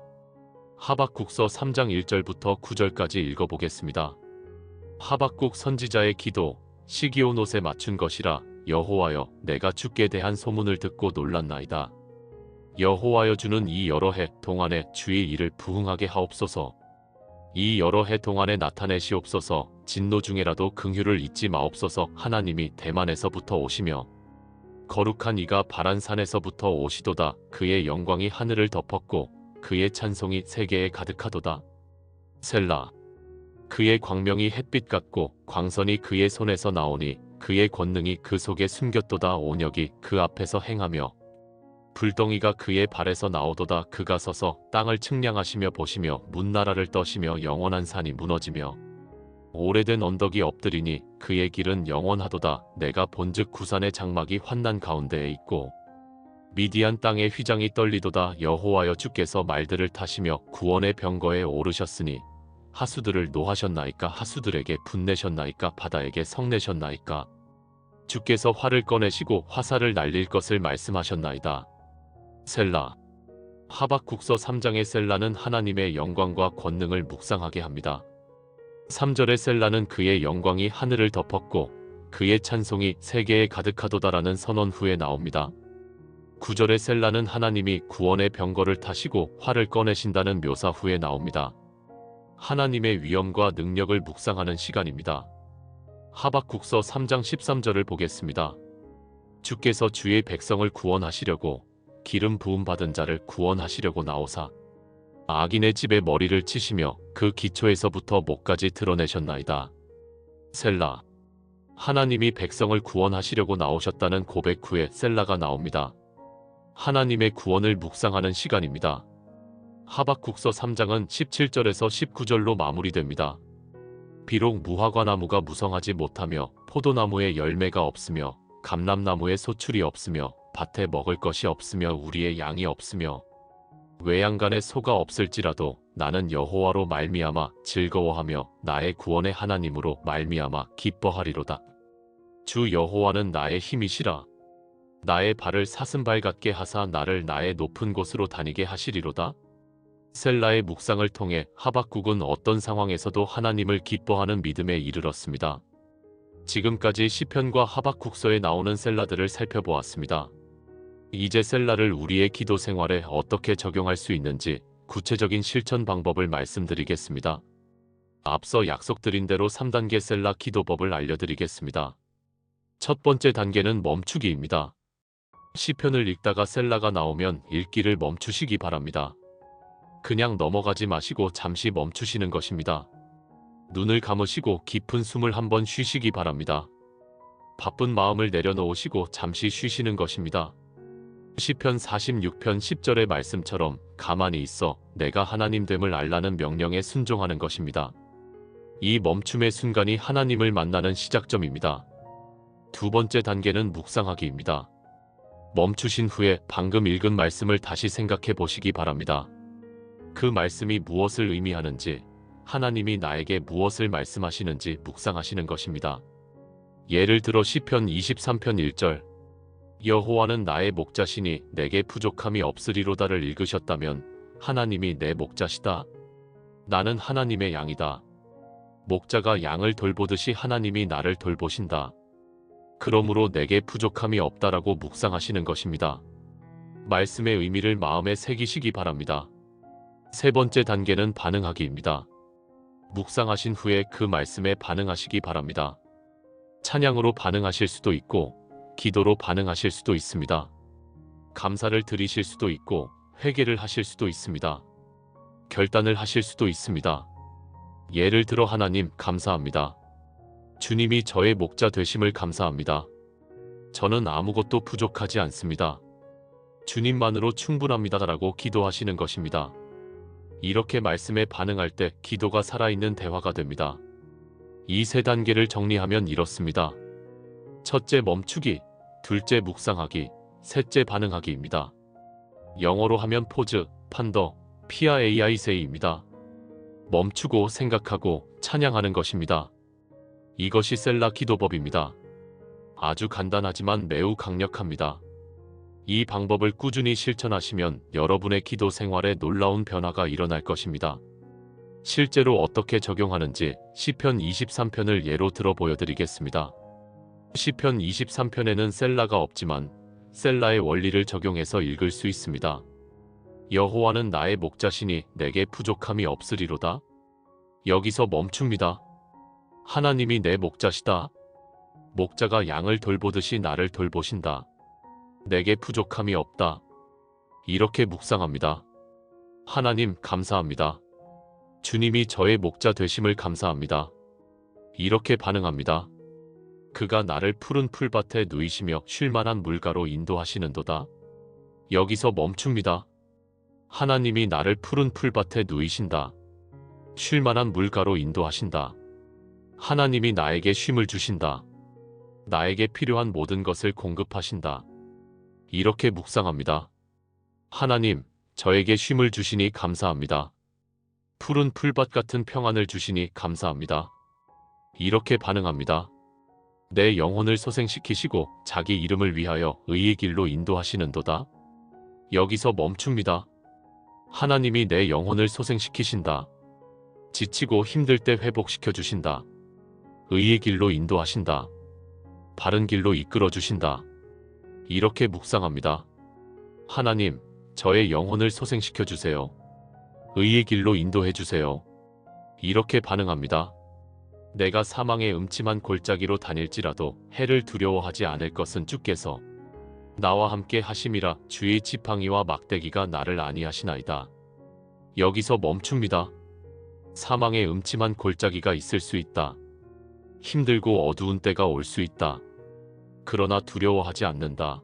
하박국서 3장 1절부터 9절까지 읽어보겠습니다. 하박국 선지자의 기도. 시기온 옷에 맞춘 것이라. 여호와여 내가 주께 대한 소문을 듣고 놀랐나이다. 여호와여 주는 이 여러 해 동안에 주의 일을 부응하게 하옵소서. 이 여러 해 동안에 나타내시옵소서. 진노 중에라도 긍휼을 잊지 마옵소서. 하나님이 대만에서부터 오시며 거룩한 이가 바란산에서부터 오시도다. 그의 영광이 하늘을 덮었고 그의 찬송이 세계에 가득하도다. 셀라. 그의 광명이 햇빛 같고 광선이 그의 손에서 나오니 그의 권능이 그 속에 숨겼도다. 온역이 그 앞에서 행하며 불덩이가 그의 발에서 나오도다. 그가 서서 땅을 측량하시며 보시며 문나라를 떠시며 영원한 산이 무너지며 오래된 언덕이 엎드리니 그의 길은 영원하도다. 내가 본즉 구산의 장막이 환난 가운데에 있고 미디안 땅의 휘장이 떨리도다. 여호와여 주께서 말들을 타시며 구원의 병거에 오르셨으니 하수들을 노하셨나이까. 하수들에게 분내셨나이까. 바다에게 성내셨나이까. 주께서 활을 꺼내시고 화살을 날릴 것을 말씀하셨나이다. 셀라. 하박국서 3장의 셀라는 하나님의 영광과 권능을 묵상하게 합니다. 3절의 셀라는 그의 영광이 하늘을 덮었고 그의 찬송이 세계에 가득하도다라는 선언 후에 나옵니다. 9절의 셀라는 하나님이 구원의 병거를 타시고 활을 꺼내신다는 묘사 후에 나옵니다. 하나님의 위엄과 능력을 묵상하는 시간입니다. 하박국서 3장 13절을 보겠습니다. 주께서 주의 백성을 구원하시려고 기름 부음 받은 자를 구원하시려고 나오사 악인의 집에 머리를 치시며 그 기초에서부터 목까지 드러내셨나이다. 셀라. 하나님이 백성을 구원하시려고 나오셨다는 고백 후에 셀라가 나옵니다. 하나님의 구원을 묵상하는 시간입니다. 하박국서 3장은 17절에서 19절로 마무리됩니다. 비록 무화과나무가 무성하지 못하며 포도나무에 열매가 없으며 감람나무에 소출이 없으며 밭에 먹을 것이 없으며 우리의 양이 없으며 외양간에 소가 없을지라도 나는 여호와로 말미암아 즐거워하며 나의 구원의 하나님으로 말미암아 기뻐하리로다. 주 여호와는 나의 힘이시라. 나의 발을 사슴발 같게 하사 나를 나의 높은 곳으로 다니게 하시리로다. 셀라의 묵상을 통해 하박국은 어떤 상황에서도 하나님을 기뻐하는 믿음에 이르렀습니다. 지금까지 시편과 하박국서에 나오는 셀라들을 살펴보았습니다. 이제 셀라를 우리의 기도 생활에 어떻게 적용할 수 있는지 구체적인 실천 방법을 말씀드리겠습니다. 앞서 약속드린 대로 3단계 셀라 기도법을 알려드리겠습니다. 첫 번째 단계는 멈추기입니다. 시편을 읽다가 셀라가 나오면 읽기를 멈추시기 바랍니다. 그냥 넘어가지 마시고 잠시 멈추시는 것입니다. 눈을 감으시고 깊은 숨을 한번 쉬시기 바랍니다. 바쁜 마음을 내려놓으시고 잠시 쉬시는 것입니다. 시편 46편 10절의 말씀처럼 가만히 있어 내가 하나님 됨을 알라는 명령에 순종하는 것입니다. 이 멈춤의 순간이 하나님을 만나는 시작점입니다. 두 번째 단계는 묵상하기입니다. 멈추신 후에 방금 읽은 말씀을 다시 생각해 보시기 바랍니다. 그 말씀이 무엇을 의미하는지, 하나님이 나에게 무엇을 말씀하시는지 묵상하시는 것입니다. 예를 들어 시편 23편 1절 여호와는 나의 목자시니 내게 부족함이 없으리로다를 읽으셨다면 하나님이 내 목자시다. 나는 하나님의 양이다. 목자가 양을 돌보듯이 하나님이 나를 돌보신다. 그러므로 내게 부족함이 없다라고 묵상하시는 것입니다. 말씀의 의미를 마음에 새기시기 바랍니다. 세 번째 단계는 반응하기입니다. 묵상하신 후에 그 말씀에 반응하시기 바랍니다. 찬양으로 반응하실 수도 있고 기도로 반응하실 수도 있습니다. 감사를 드리실 수도 있고 회개를 하실 수도 있습니다. 결단을 하실 수도 있습니다. 예를 들어 하나님 감사합니다. 주님이 저의 목자 되심을 감사합니다. 저는 아무것도 부족하지 않습니다. 주님만으로 충분합니다라고 기도하시는 것입니다. 이렇게 말씀에 반응할 때 기도가 살아있는 대화가 됩니다. 이 세 단계를 정리하면 이렇습니다. 첫째 멈추기, 둘째 묵상하기, 셋째 반응하기입니다. 영어로 하면 포즈, 판더, PAISA입니다. 멈추고 생각하고 찬양하는 것입니다. 이것이 셀라 기도법입니다. 아주 간단하지만 매우 강력합니다. 이 방법을 꾸준히 실천하시면 여러분의 기도 생활에 놀라운 변화가 일어날 것입니다. 실제로 어떻게 적용하는지 시편 23편을 예로 들어 보여드리겠습니다. 시편 23편에는 셀라가 없지만 셀라의 원리를 적용해서 읽을 수 있습니다. 여호와는 나의 목자시니 내게 부족함이 없으리로다. 여기서 멈춥니다. 하나님이 내 목자시다. 목자가 양을 돌보듯이 나를 돌보신다. 내게 부족함이 없다. 이렇게 묵상합니다. 하나님 감사합니다. 주님이 저의 목자 되심을 감사합니다. 이렇게 반응합니다. 그가 나를 푸른 풀밭에 누이시며 쉴만한 물가로 인도하시는도다. 여기서 멈춥니다. 하나님이 나를 푸른 풀밭에 누이신다. 쉴만한 물가로 인도하신다. 하나님이 나에게 쉼을 주신다. 나에게 필요한 모든 것을 공급하신다. 이렇게 묵상합니다. 하나님, 저에게 쉼을 주시니 감사합니다. 푸른 풀밭 같은 평안을 주시니 감사합니다. 이렇게 반응합니다. 내 영혼을 소생시키시고 자기 이름을 위하여 의의 길로 인도하시는도다. 여기서 멈춥니다. 하나님이 내 영혼을 소생시키신다. 지치고 힘들 때 회복시켜 주신다. 의의 길로 인도하신다. 바른 길로 이끌어 주신다. 이렇게 묵상합니다. 하나님, 저의 영혼을 소생시켜 주세요. 의의 길로 인도해 주세요. 이렇게 반응합니다. 내가 사망의 음침한 골짜기로 다닐지라도 해를 두려워하지 않을 것은 주께서 나와 함께 하심이라. 주의 지팡이와 막대기가 나를 안위하시나이다. 여기서 멈춥니다. 사망의 음침한 골짜기가 있을 수 있다. 힘들고 어두운 때가 올 수 있다. 그러나 두려워하지 않는다.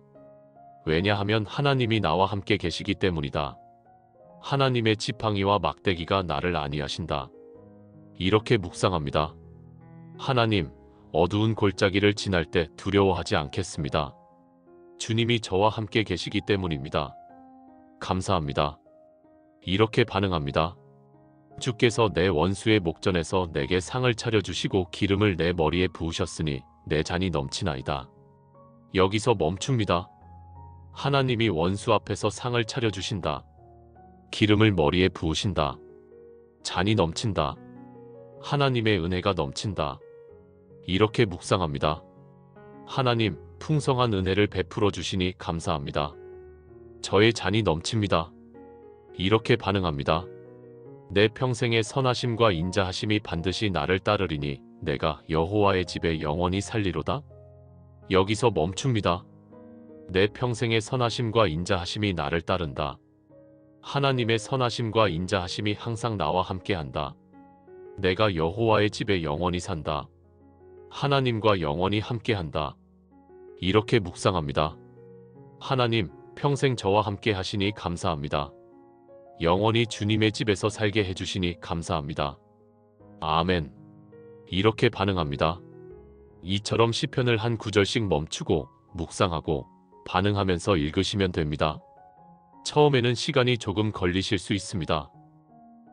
왜냐하면 하나님이 나와 함께 계시기 때문이다. 하나님의 지팡이와 막대기가 나를 안위하신다. 이렇게 묵상합니다. 하나님, 어두운 골짜기를 지날 때 두려워하지 않겠습니다. 주님이 저와 함께 계시기 때문입니다. 감사합니다. 이렇게 반응합니다. 주께서 내 원수의 목전에서 내게 상을 차려주시고 기름을 내 머리에 부으셨으니 내 잔이 넘치나이다. 여기서 멈춥니다. 하나님이 원수 앞에서 상을 차려주신다. 기름을 머리에 부으신다. 잔이 넘친다. 하나님의 은혜가 넘친다. 이렇게 묵상합니다. 하나님, 풍성한 은혜를 베풀어 주시니 감사합니다. 저의 잔이 넘칩니다. 이렇게 반응합니다. 내 평생의 선하심과 인자하심이 반드시 나를 따르리니 내가 여호와의 집에 영원히 살리로다. 여기서 멈춥니다. 내 평생의 선하심과 인자하심이 나를 따른다. 하나님의 선하심과 인자하심이 항상 나와 함께한다. 내가 여호와의 집에 영원히 산다. 하나님과 영원히 함께한다. 이렇게 묵상합니다. 하나님, 평생 저와 함께 하시니 감사합니다. 영원히 주님의 집에서 살게 해주시니 감사합니다. 아멘. 이렇게 반응합니다. 이처럼 시편을 한 구절씩 멈추고 묵상하고 반응하면서 읽으시면 됩니다. 처음에는 시간이 조금 걸리실 수 있습니다.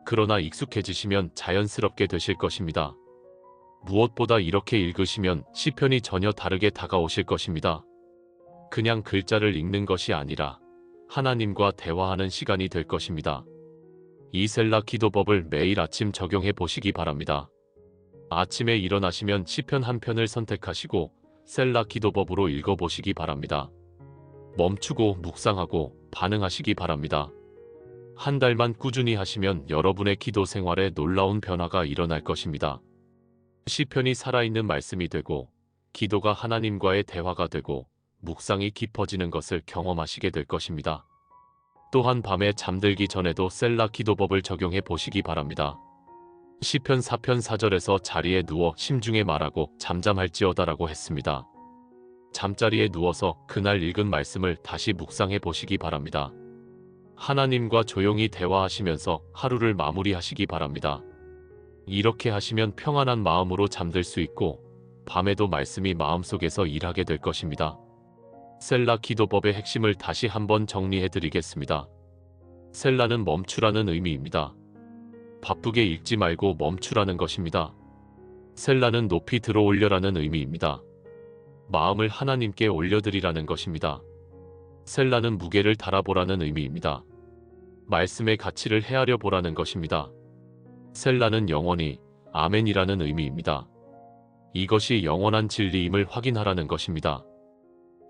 그러나 익숙해지시면 자연스럽게 되실 것입니다. 무엇보다 이렇게 읽으시면 시편이 전혀 다르게 다가오실 것입니다. 그냥 글자를 읽는 것이 아니라 하나님과 대화하는 시간이 될 것입니다. 이 셀라 기도법을 매일 아침 적용해 보시기 바랍니다. 아침에 일어나시면 시편 한 편을 선택하시고 셀라 기도법으로 읽어보시기 바랍니다. 멈추고 묵상하고 반응하시기 바랍니다. 한 달만 꾸준히 하시면 여러분의 기도 생활에 놀라운 변화가 일어날 것입니다. 시편이 살아있는 말씀이 되고 기도가 하나님과의 대화가 되고 묵상이 깊어지는 것을 경험하시게 될 것입니다. 또한 밤에 잠들기 전에도 셀라 기도법을 적용해 보시기 바랍니다. 시편 4편 4절에서 자리에 누워 심중에 말하고 잠잠할지어다라고 했습니다. 잠자리에 누워서 그날 읽은 말씀을 다시 묵상해 보시기 바랍니다. 하나님과 조용히 대화하시면서 하루를 마무리하시기 바랍니다. 이렇게 하시면 평안한 마음으로 잠들 수 있고 밤에도 말씀이 마음속에서 일하게 될 것입니다. 셀라 기도법의 핵심을 다시 한번 정리해 드리겠습니다. 셀라는 멈추라는 의미입니다. 바쁘게 읽지 말고 멈추라는 것입니다. 셀라는 높이 들어올려라는 의미입니다. 마음을 하나님께 올려드리라는 것입니다. 셀라는 무게를 달아보라는 의미입니다. 말씀의 가치를 헤아려 보라는 것입니다. 셀라는 영원히 아멘이라는 의미입니다. 이것이 영원한 진리임을 확인하라는 것입니다.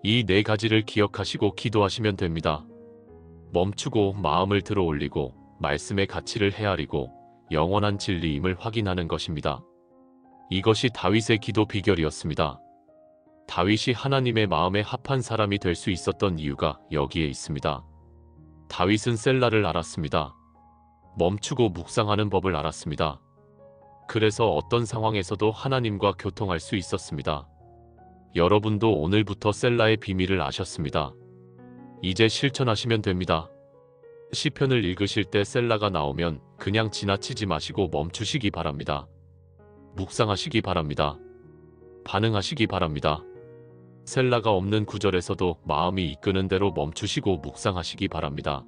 이 네 가지를 기억하시고 기도하시면 됩니다. 멈추고 마음을 들어올리고 말씀의 가치를 헤아리고 영원한 진리임을 확인하는 것입니다. 이것이 다윗의 기도 비결이었습니다. 다윗이 하나님의 마음에 합한 사람이 될 수 있었던 이유가 여기에 있습니다. 다윗은 셀라를 알았습니다. 멈추고 묵상하는 법을 알았습니다. 그래서 어떤 상황에서도 하나님과 교통할 수 있었습니다. 여러분도 오늘부터 셀라의 비밀을 아셨습니다. 이제 실천하시면 됩니다. 시편을 읽으실 때 셀라가 나오면 그냥 지나치지 마시고 멈추시기 바랍니다. 묵상하시기 바랍니다. 반응하시기 바랍니다. 셀라가 없는 구절에서도 마음이 이끄는 대로 멈추시고 묵상하시기 바랍니다.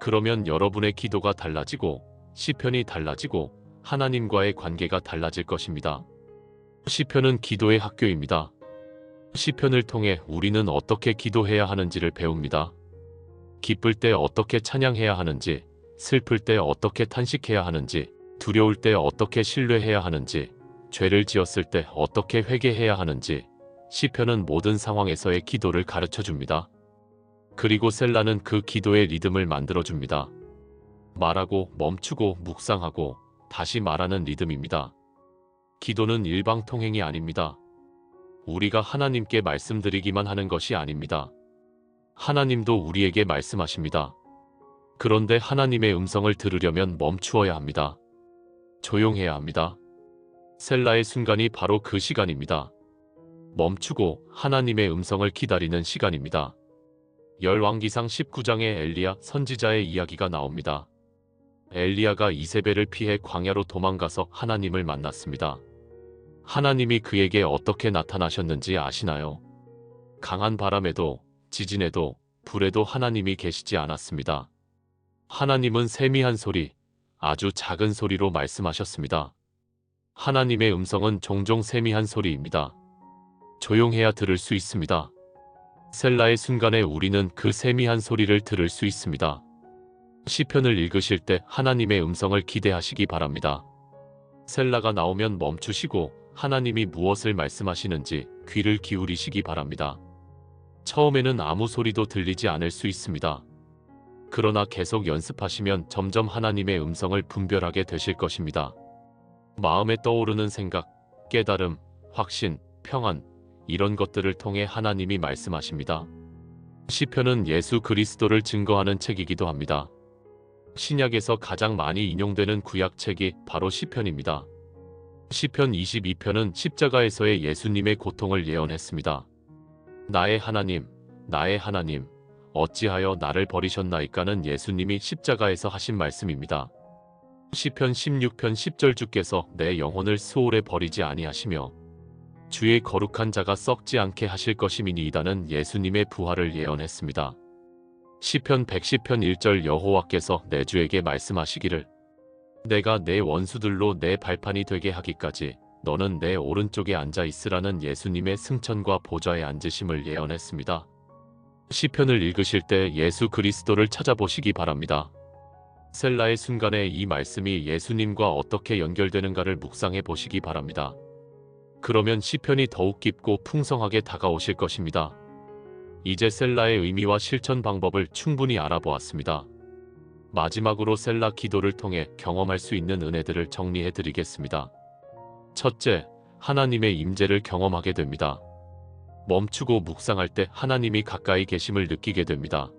그러면 여러분의 기도가 달라지고 시편이 달라지고 하나님과의 관계가 달라질 것입니다. 시편은 기도의 학교입니다. 시편을 통해 우리는 어떻게 기도해야 하는지를 배웁니다. 기쁠 때 어떻게 찬양해야 하는지, 슬플 때 어떻게 탄식해야 하는지, 두려울 때 어떻게 신뢰해야 하는지, 죄를 지었을 때 어떻게 회개해야 하는지, 시편은 모든 상황에서의 기도를 가르쳐줍니다. 그리고 셀라는 그 기도의 리듬을 만들어줍니다. 말하고 멈추고 묵상하고 다시 말하는 리듬입니다. 기도는 일방통행이 아닙니다. 우리가 하나님께 말씀드리기만 하는 것이 아닙니다. 하나님도 우리에게 말씀하십니다. 그런데 하나님의 음성을 들으려면 멈추어야 합니다. 조용해야 합니다. 셀라의 순간이 바로 그 시간입니다. 멈추고 하나님의 음성을 기다리는 시간입니다. 열왕기상 19장에 엘리야 선지자의 이야기가 나옵니다. 엘리야가 이세벨을 피해 광야로 도망가서 하나님을 만났습니다. 하나님이 그에게 어떻게 나타나셨는지 아시나요? 강한 바람에도 지진에도 불에도 하나님이 계시지 않았습니다. 하나님은 세미한 소리, 아주 작은 소리로 말씀하셨습니다. 하나님의 음성은 종종 세미한 소리입니다. 조용해야 들을 수 있습니다. 셀라의 순간에 우리는 그 세미한 소리를 들을 수 있습니다. 시편을 읽으실 때 하나님의 음성을 기대하시기 바랍니다. 셀라가 나오면 멈추시고 하나님이 무엇을 말씀하시는지 귀를 기울이시기 바랍니다. 처음에는 아무 소리도 들리지 않을 수 있습니다. 그러나 계속 연습하시면 점점 하나님의 음성을 분별하게 되실 것입니다. 마음에 떠오르는 생각, 깨달음, 확신, 평안, 이런 것들을 통해 하나님이 말씀하십니다. 시편은 예수 그리스도를 증거하는 책이기도 합니다. 신약에서 가장 많이 인용되는 구약책이 바로 시편입니다. 시편 22편은 십자가에서의 예수님의 고통을 예언했습니다. 나의 하나님, 나의 하나님, 어찌하여 나를 버리셨나이까는 예수님이 십자가에서 하신 말씀입니다. 시편 16편 10절 주께서 내 영혼을 스올에 버리지 아니하시며 주의 거룩한 자가 썩지 않게 하실 것임이니이다는 예수님의 부활을 예언했습니다. 시편 110편 1절 여호와께서 내 주에게 말씀하시기를 내가 내 원수들로 내 발판이 되게 하기까지 너는 내 오른쪽에 앉아 있으라는 예수님의 승천과 보좌에 앉으심을 예언했습니다. 시편을 읽으실 때 예수 그리스도를 찾아보시기 바랍니다. 셀라의 순간에 이 말씀이 예수님과 어떻게 연결되는가를 묵상해 보시기 바랍니다. 그러면 시편이 더욱 깊고 풍성하게 다가오실 것입니다. 이제 셀라의 의미와 실천 방법을 충분히 알아보았습니다. 마지막으로 셀라 기도를 통해 경험할 수 있는 은혜들을 정리해 드리겠습니다. 첫째, 하나님의 임재를 경험하게 됩니다. 멈추고 묵상할 때 하나님이 가까이 계심을 느끼게 됩니다.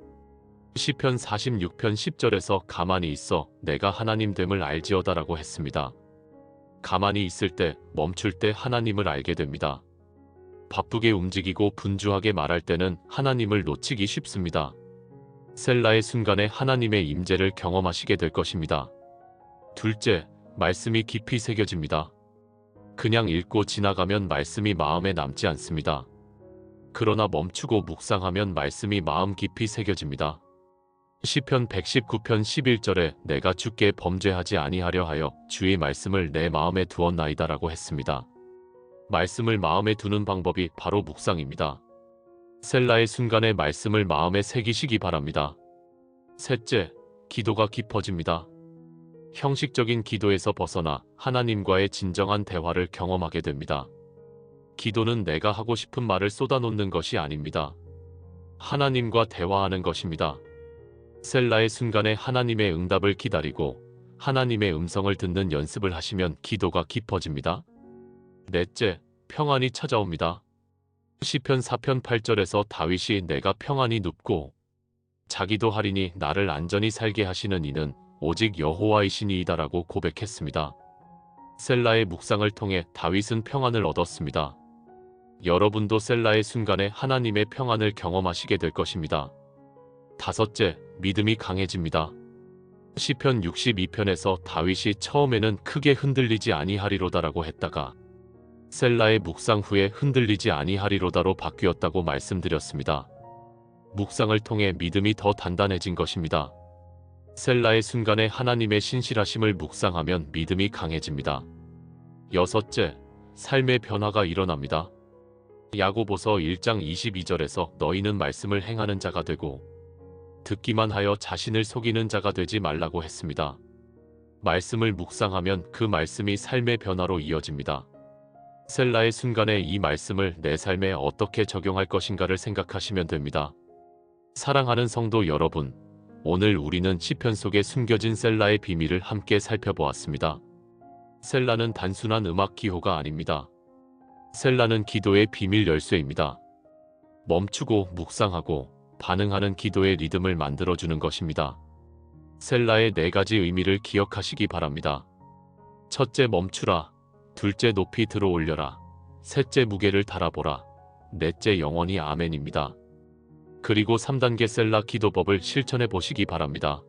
시편 46편 10절에서 가만히 있어 내가 하나님 됨을 알지어다라고 했습니다. 가만히 있을 때, 멈출 때 하나님을 알게 됩니다. 바쁘게 움직이고 분주하게 말할 때는 하나님을 놓치기 쉽습니다. 셀라의 순간에 하나님의 임재를 경험하시게 될 것입니다. 둘째, 말씀이 깊이 새겨집니다. 그냥 읽고 지나가면 말씀이 마음에 남지 않습니다. 그러나 멈추고 묵상하면 말씀이 마음 깊이 새겨집니다. 시편 119편 11절에 내가 주께 범죄하지 아니하려 하여 주의 말씀을 내 마음에 두었나이다라고 했습니다. 말씀을 마음에 두는 방법이 바로 묵상입니다. 셀라의 순간에 말씀을 마음에 새기시기 바랍니다. 셋째, 기도가 깊어집니다. 형식적인 기도에서 벗어나 하나님과의 진정한 대화를 경험하게 됩니다. 기도는 내가 하고 싶은 말을 쏟아놓는 것이 아닙니다. 하나님과 대화하는 것입니다. 셀라의 순간에 하나님의 응답을 기다리고 하나님의 음성을 듣는 연습을 하시면 기도가 깊어집니다. 넷째, 평안이 찾아옵니다. 시편 4편 8절에서 다윗이 내가 평안히 눕고 자기도 하리니 나를 안전히 살게 하시는 이는 오직 여호와이시니이다라고 고백했습니다. 셀라의 묵상을 통해 다윗은 평안을 얻었습니다. 여러분도 셀라의 순간에 하나님의 평안을 경험하시게 될 것입니다. 다섯째, 믿음이 강해집니다. 시편 62편에서 다윗이 처음에는 크게 흔들리지 아니하리로다라고 했다가 셀라의 묵상 후에 흔들리지 아니하리로다로 바뀌었다고 말씀드렸습니다. 묵상을 통해 믿음이 더 단단해진 것입니다. 셀라의 순간에 하나님의 신실하심을 묵상하면 믿음이 강해집니다. 여섯째, 삶의 변화가 일어납니다. 야고보서 1장 22절에서 너희는 말씀을 행하는 자가 되고 듣기만 하여 자신을 속이는 자가 되지 말라고 했습니다. 말씀을 묵상하면 그 말씀이 삶의 변화로 이어집니다. 셀라의 순간에 이 말씀을 내 삶에 어떻게 적용할 것인가를 생각하시면 됩니다. 사랑하는 성도 여러분, 오늘 우리는 시편 속에 숨겨진 셀라의 비밀을 함께 살펴보았습니다. 셀라는 단순한 음악 기호가 아닙니다. 셀라는 기도의 비밀 열쇠입니다. 멈추고 묵상하고 반응하는 기도의 리듬을 만들어주는 것입니다. 셀라의 4가지 의미를 기억하시기 바랍니다. 첫째, 멈추라. 둘째, 높이 들어올려라. 셋째, 무게를 달아보라. 넷째, 영원히 아멘입니다. 그리고 3단계 셀라 기도법을 실천해 보시기 바랍니다.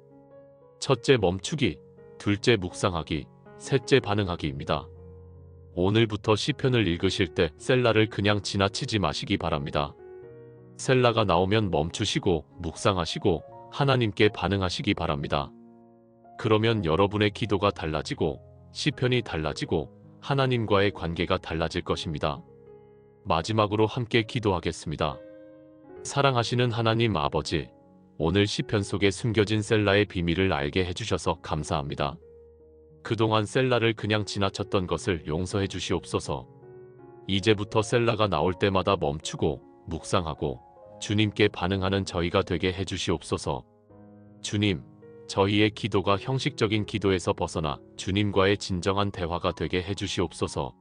첫째, 멈추기. 둘째, 묵상하기. 셋째, 반응하기입니다. 오늘부터 시편을 읽으실 때 셀라를 그냥 지나치지 마시기 바랍니다. 셀라가 나오면 멈추시고 묵상하시고 하나님께 반응하시기 바랍니다. 그러면 여러분의 기도가 달라지고 시편이 달라지고 하나님과의 관계가 달라질 것입니다. 마지막으로 함께 기도하겠습니다. 사랑하시는 하나님 아버지, 오늘 시편 속에 숨겨진 셀라의 비밀을 알게 해주셔서 감사합니다. 그동안 셀라를 그냥 지나쳤던 것을 용서해 주시옵소서. 이제부터 셀라가 나올 때마다 멈추고 묵상하고 주님께 반응하는 저희가 되게 해주시옵소서. 주님, 저희의 기도가 형식적인 기도에서 벗어나 주님과의 진정한 대화가 되게 해주시옵소서.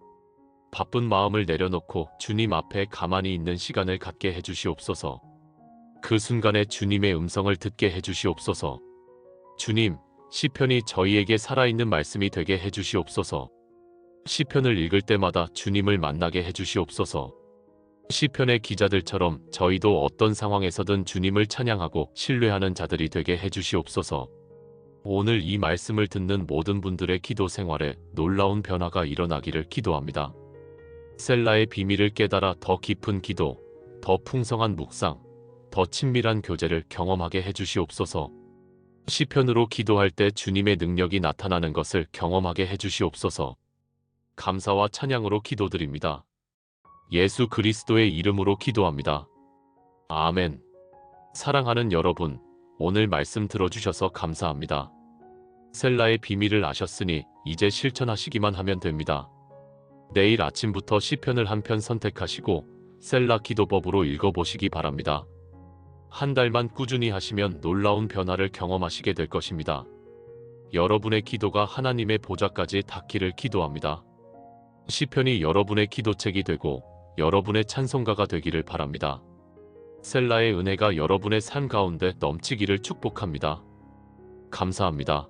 바쁜 마음을 내려놓고 주님 앞에 가만히 있는 시간을 갖게 해주시옵소서. 그 순간에 주님의 음성을 듣게 해주시옵소서. 주님, 시편이 저희에게 살아있는 말씀이 되게 해주시옵소서. 시편을 읽을 때마다 주님을 만나게 해주시옵소서. 시편의 기자들처럼 저희도 어떤 상황에서든 주님을 찬양하고 신뢰하는 자들이 되게 해주시옵소서. 오늘 이 말씀을 듣는 모든 분들의 기도 생활에 놀라운 변화가 일어나기를 기도합니다. 셀라의 비밀을 깨달아 더 깊은 기도, 더 풍성한 묵상, 더 친밀한 교제를 경험하게 해주시옵소서. 시편으로 기도할 때 주님의 능력이 나타나는 것을 경험하게 해주시옵소서. 감사와 찬양으로 기도드립니다. 예수 그리스도의 이름으로 기도합니다. 아멘. 사랑하는 여러분, 오늘 말씀 들어주셔서 감사합니다. 셀라의 비밀을 아셨으니 이제 실천하시기만 하면 됩니다. 내일 아침부터 시편을 한 편 선택하시고 셀라 기도법으로 읽어보시기 바랍니다. 한 달만 꾸준히 하시면 놀라운 변화를 경험하시게 될 것입니다. 여러분의 기도가 하나님의 보좌까지 닿기를 기도합니다. 시편이 여러분의 기도책이 되고 여러분의 찬송가가 되기를 바랍니다. 셀라의 은혜가 여러분의 삶 가운데 넘치기를 축복합니다. 감사합니다.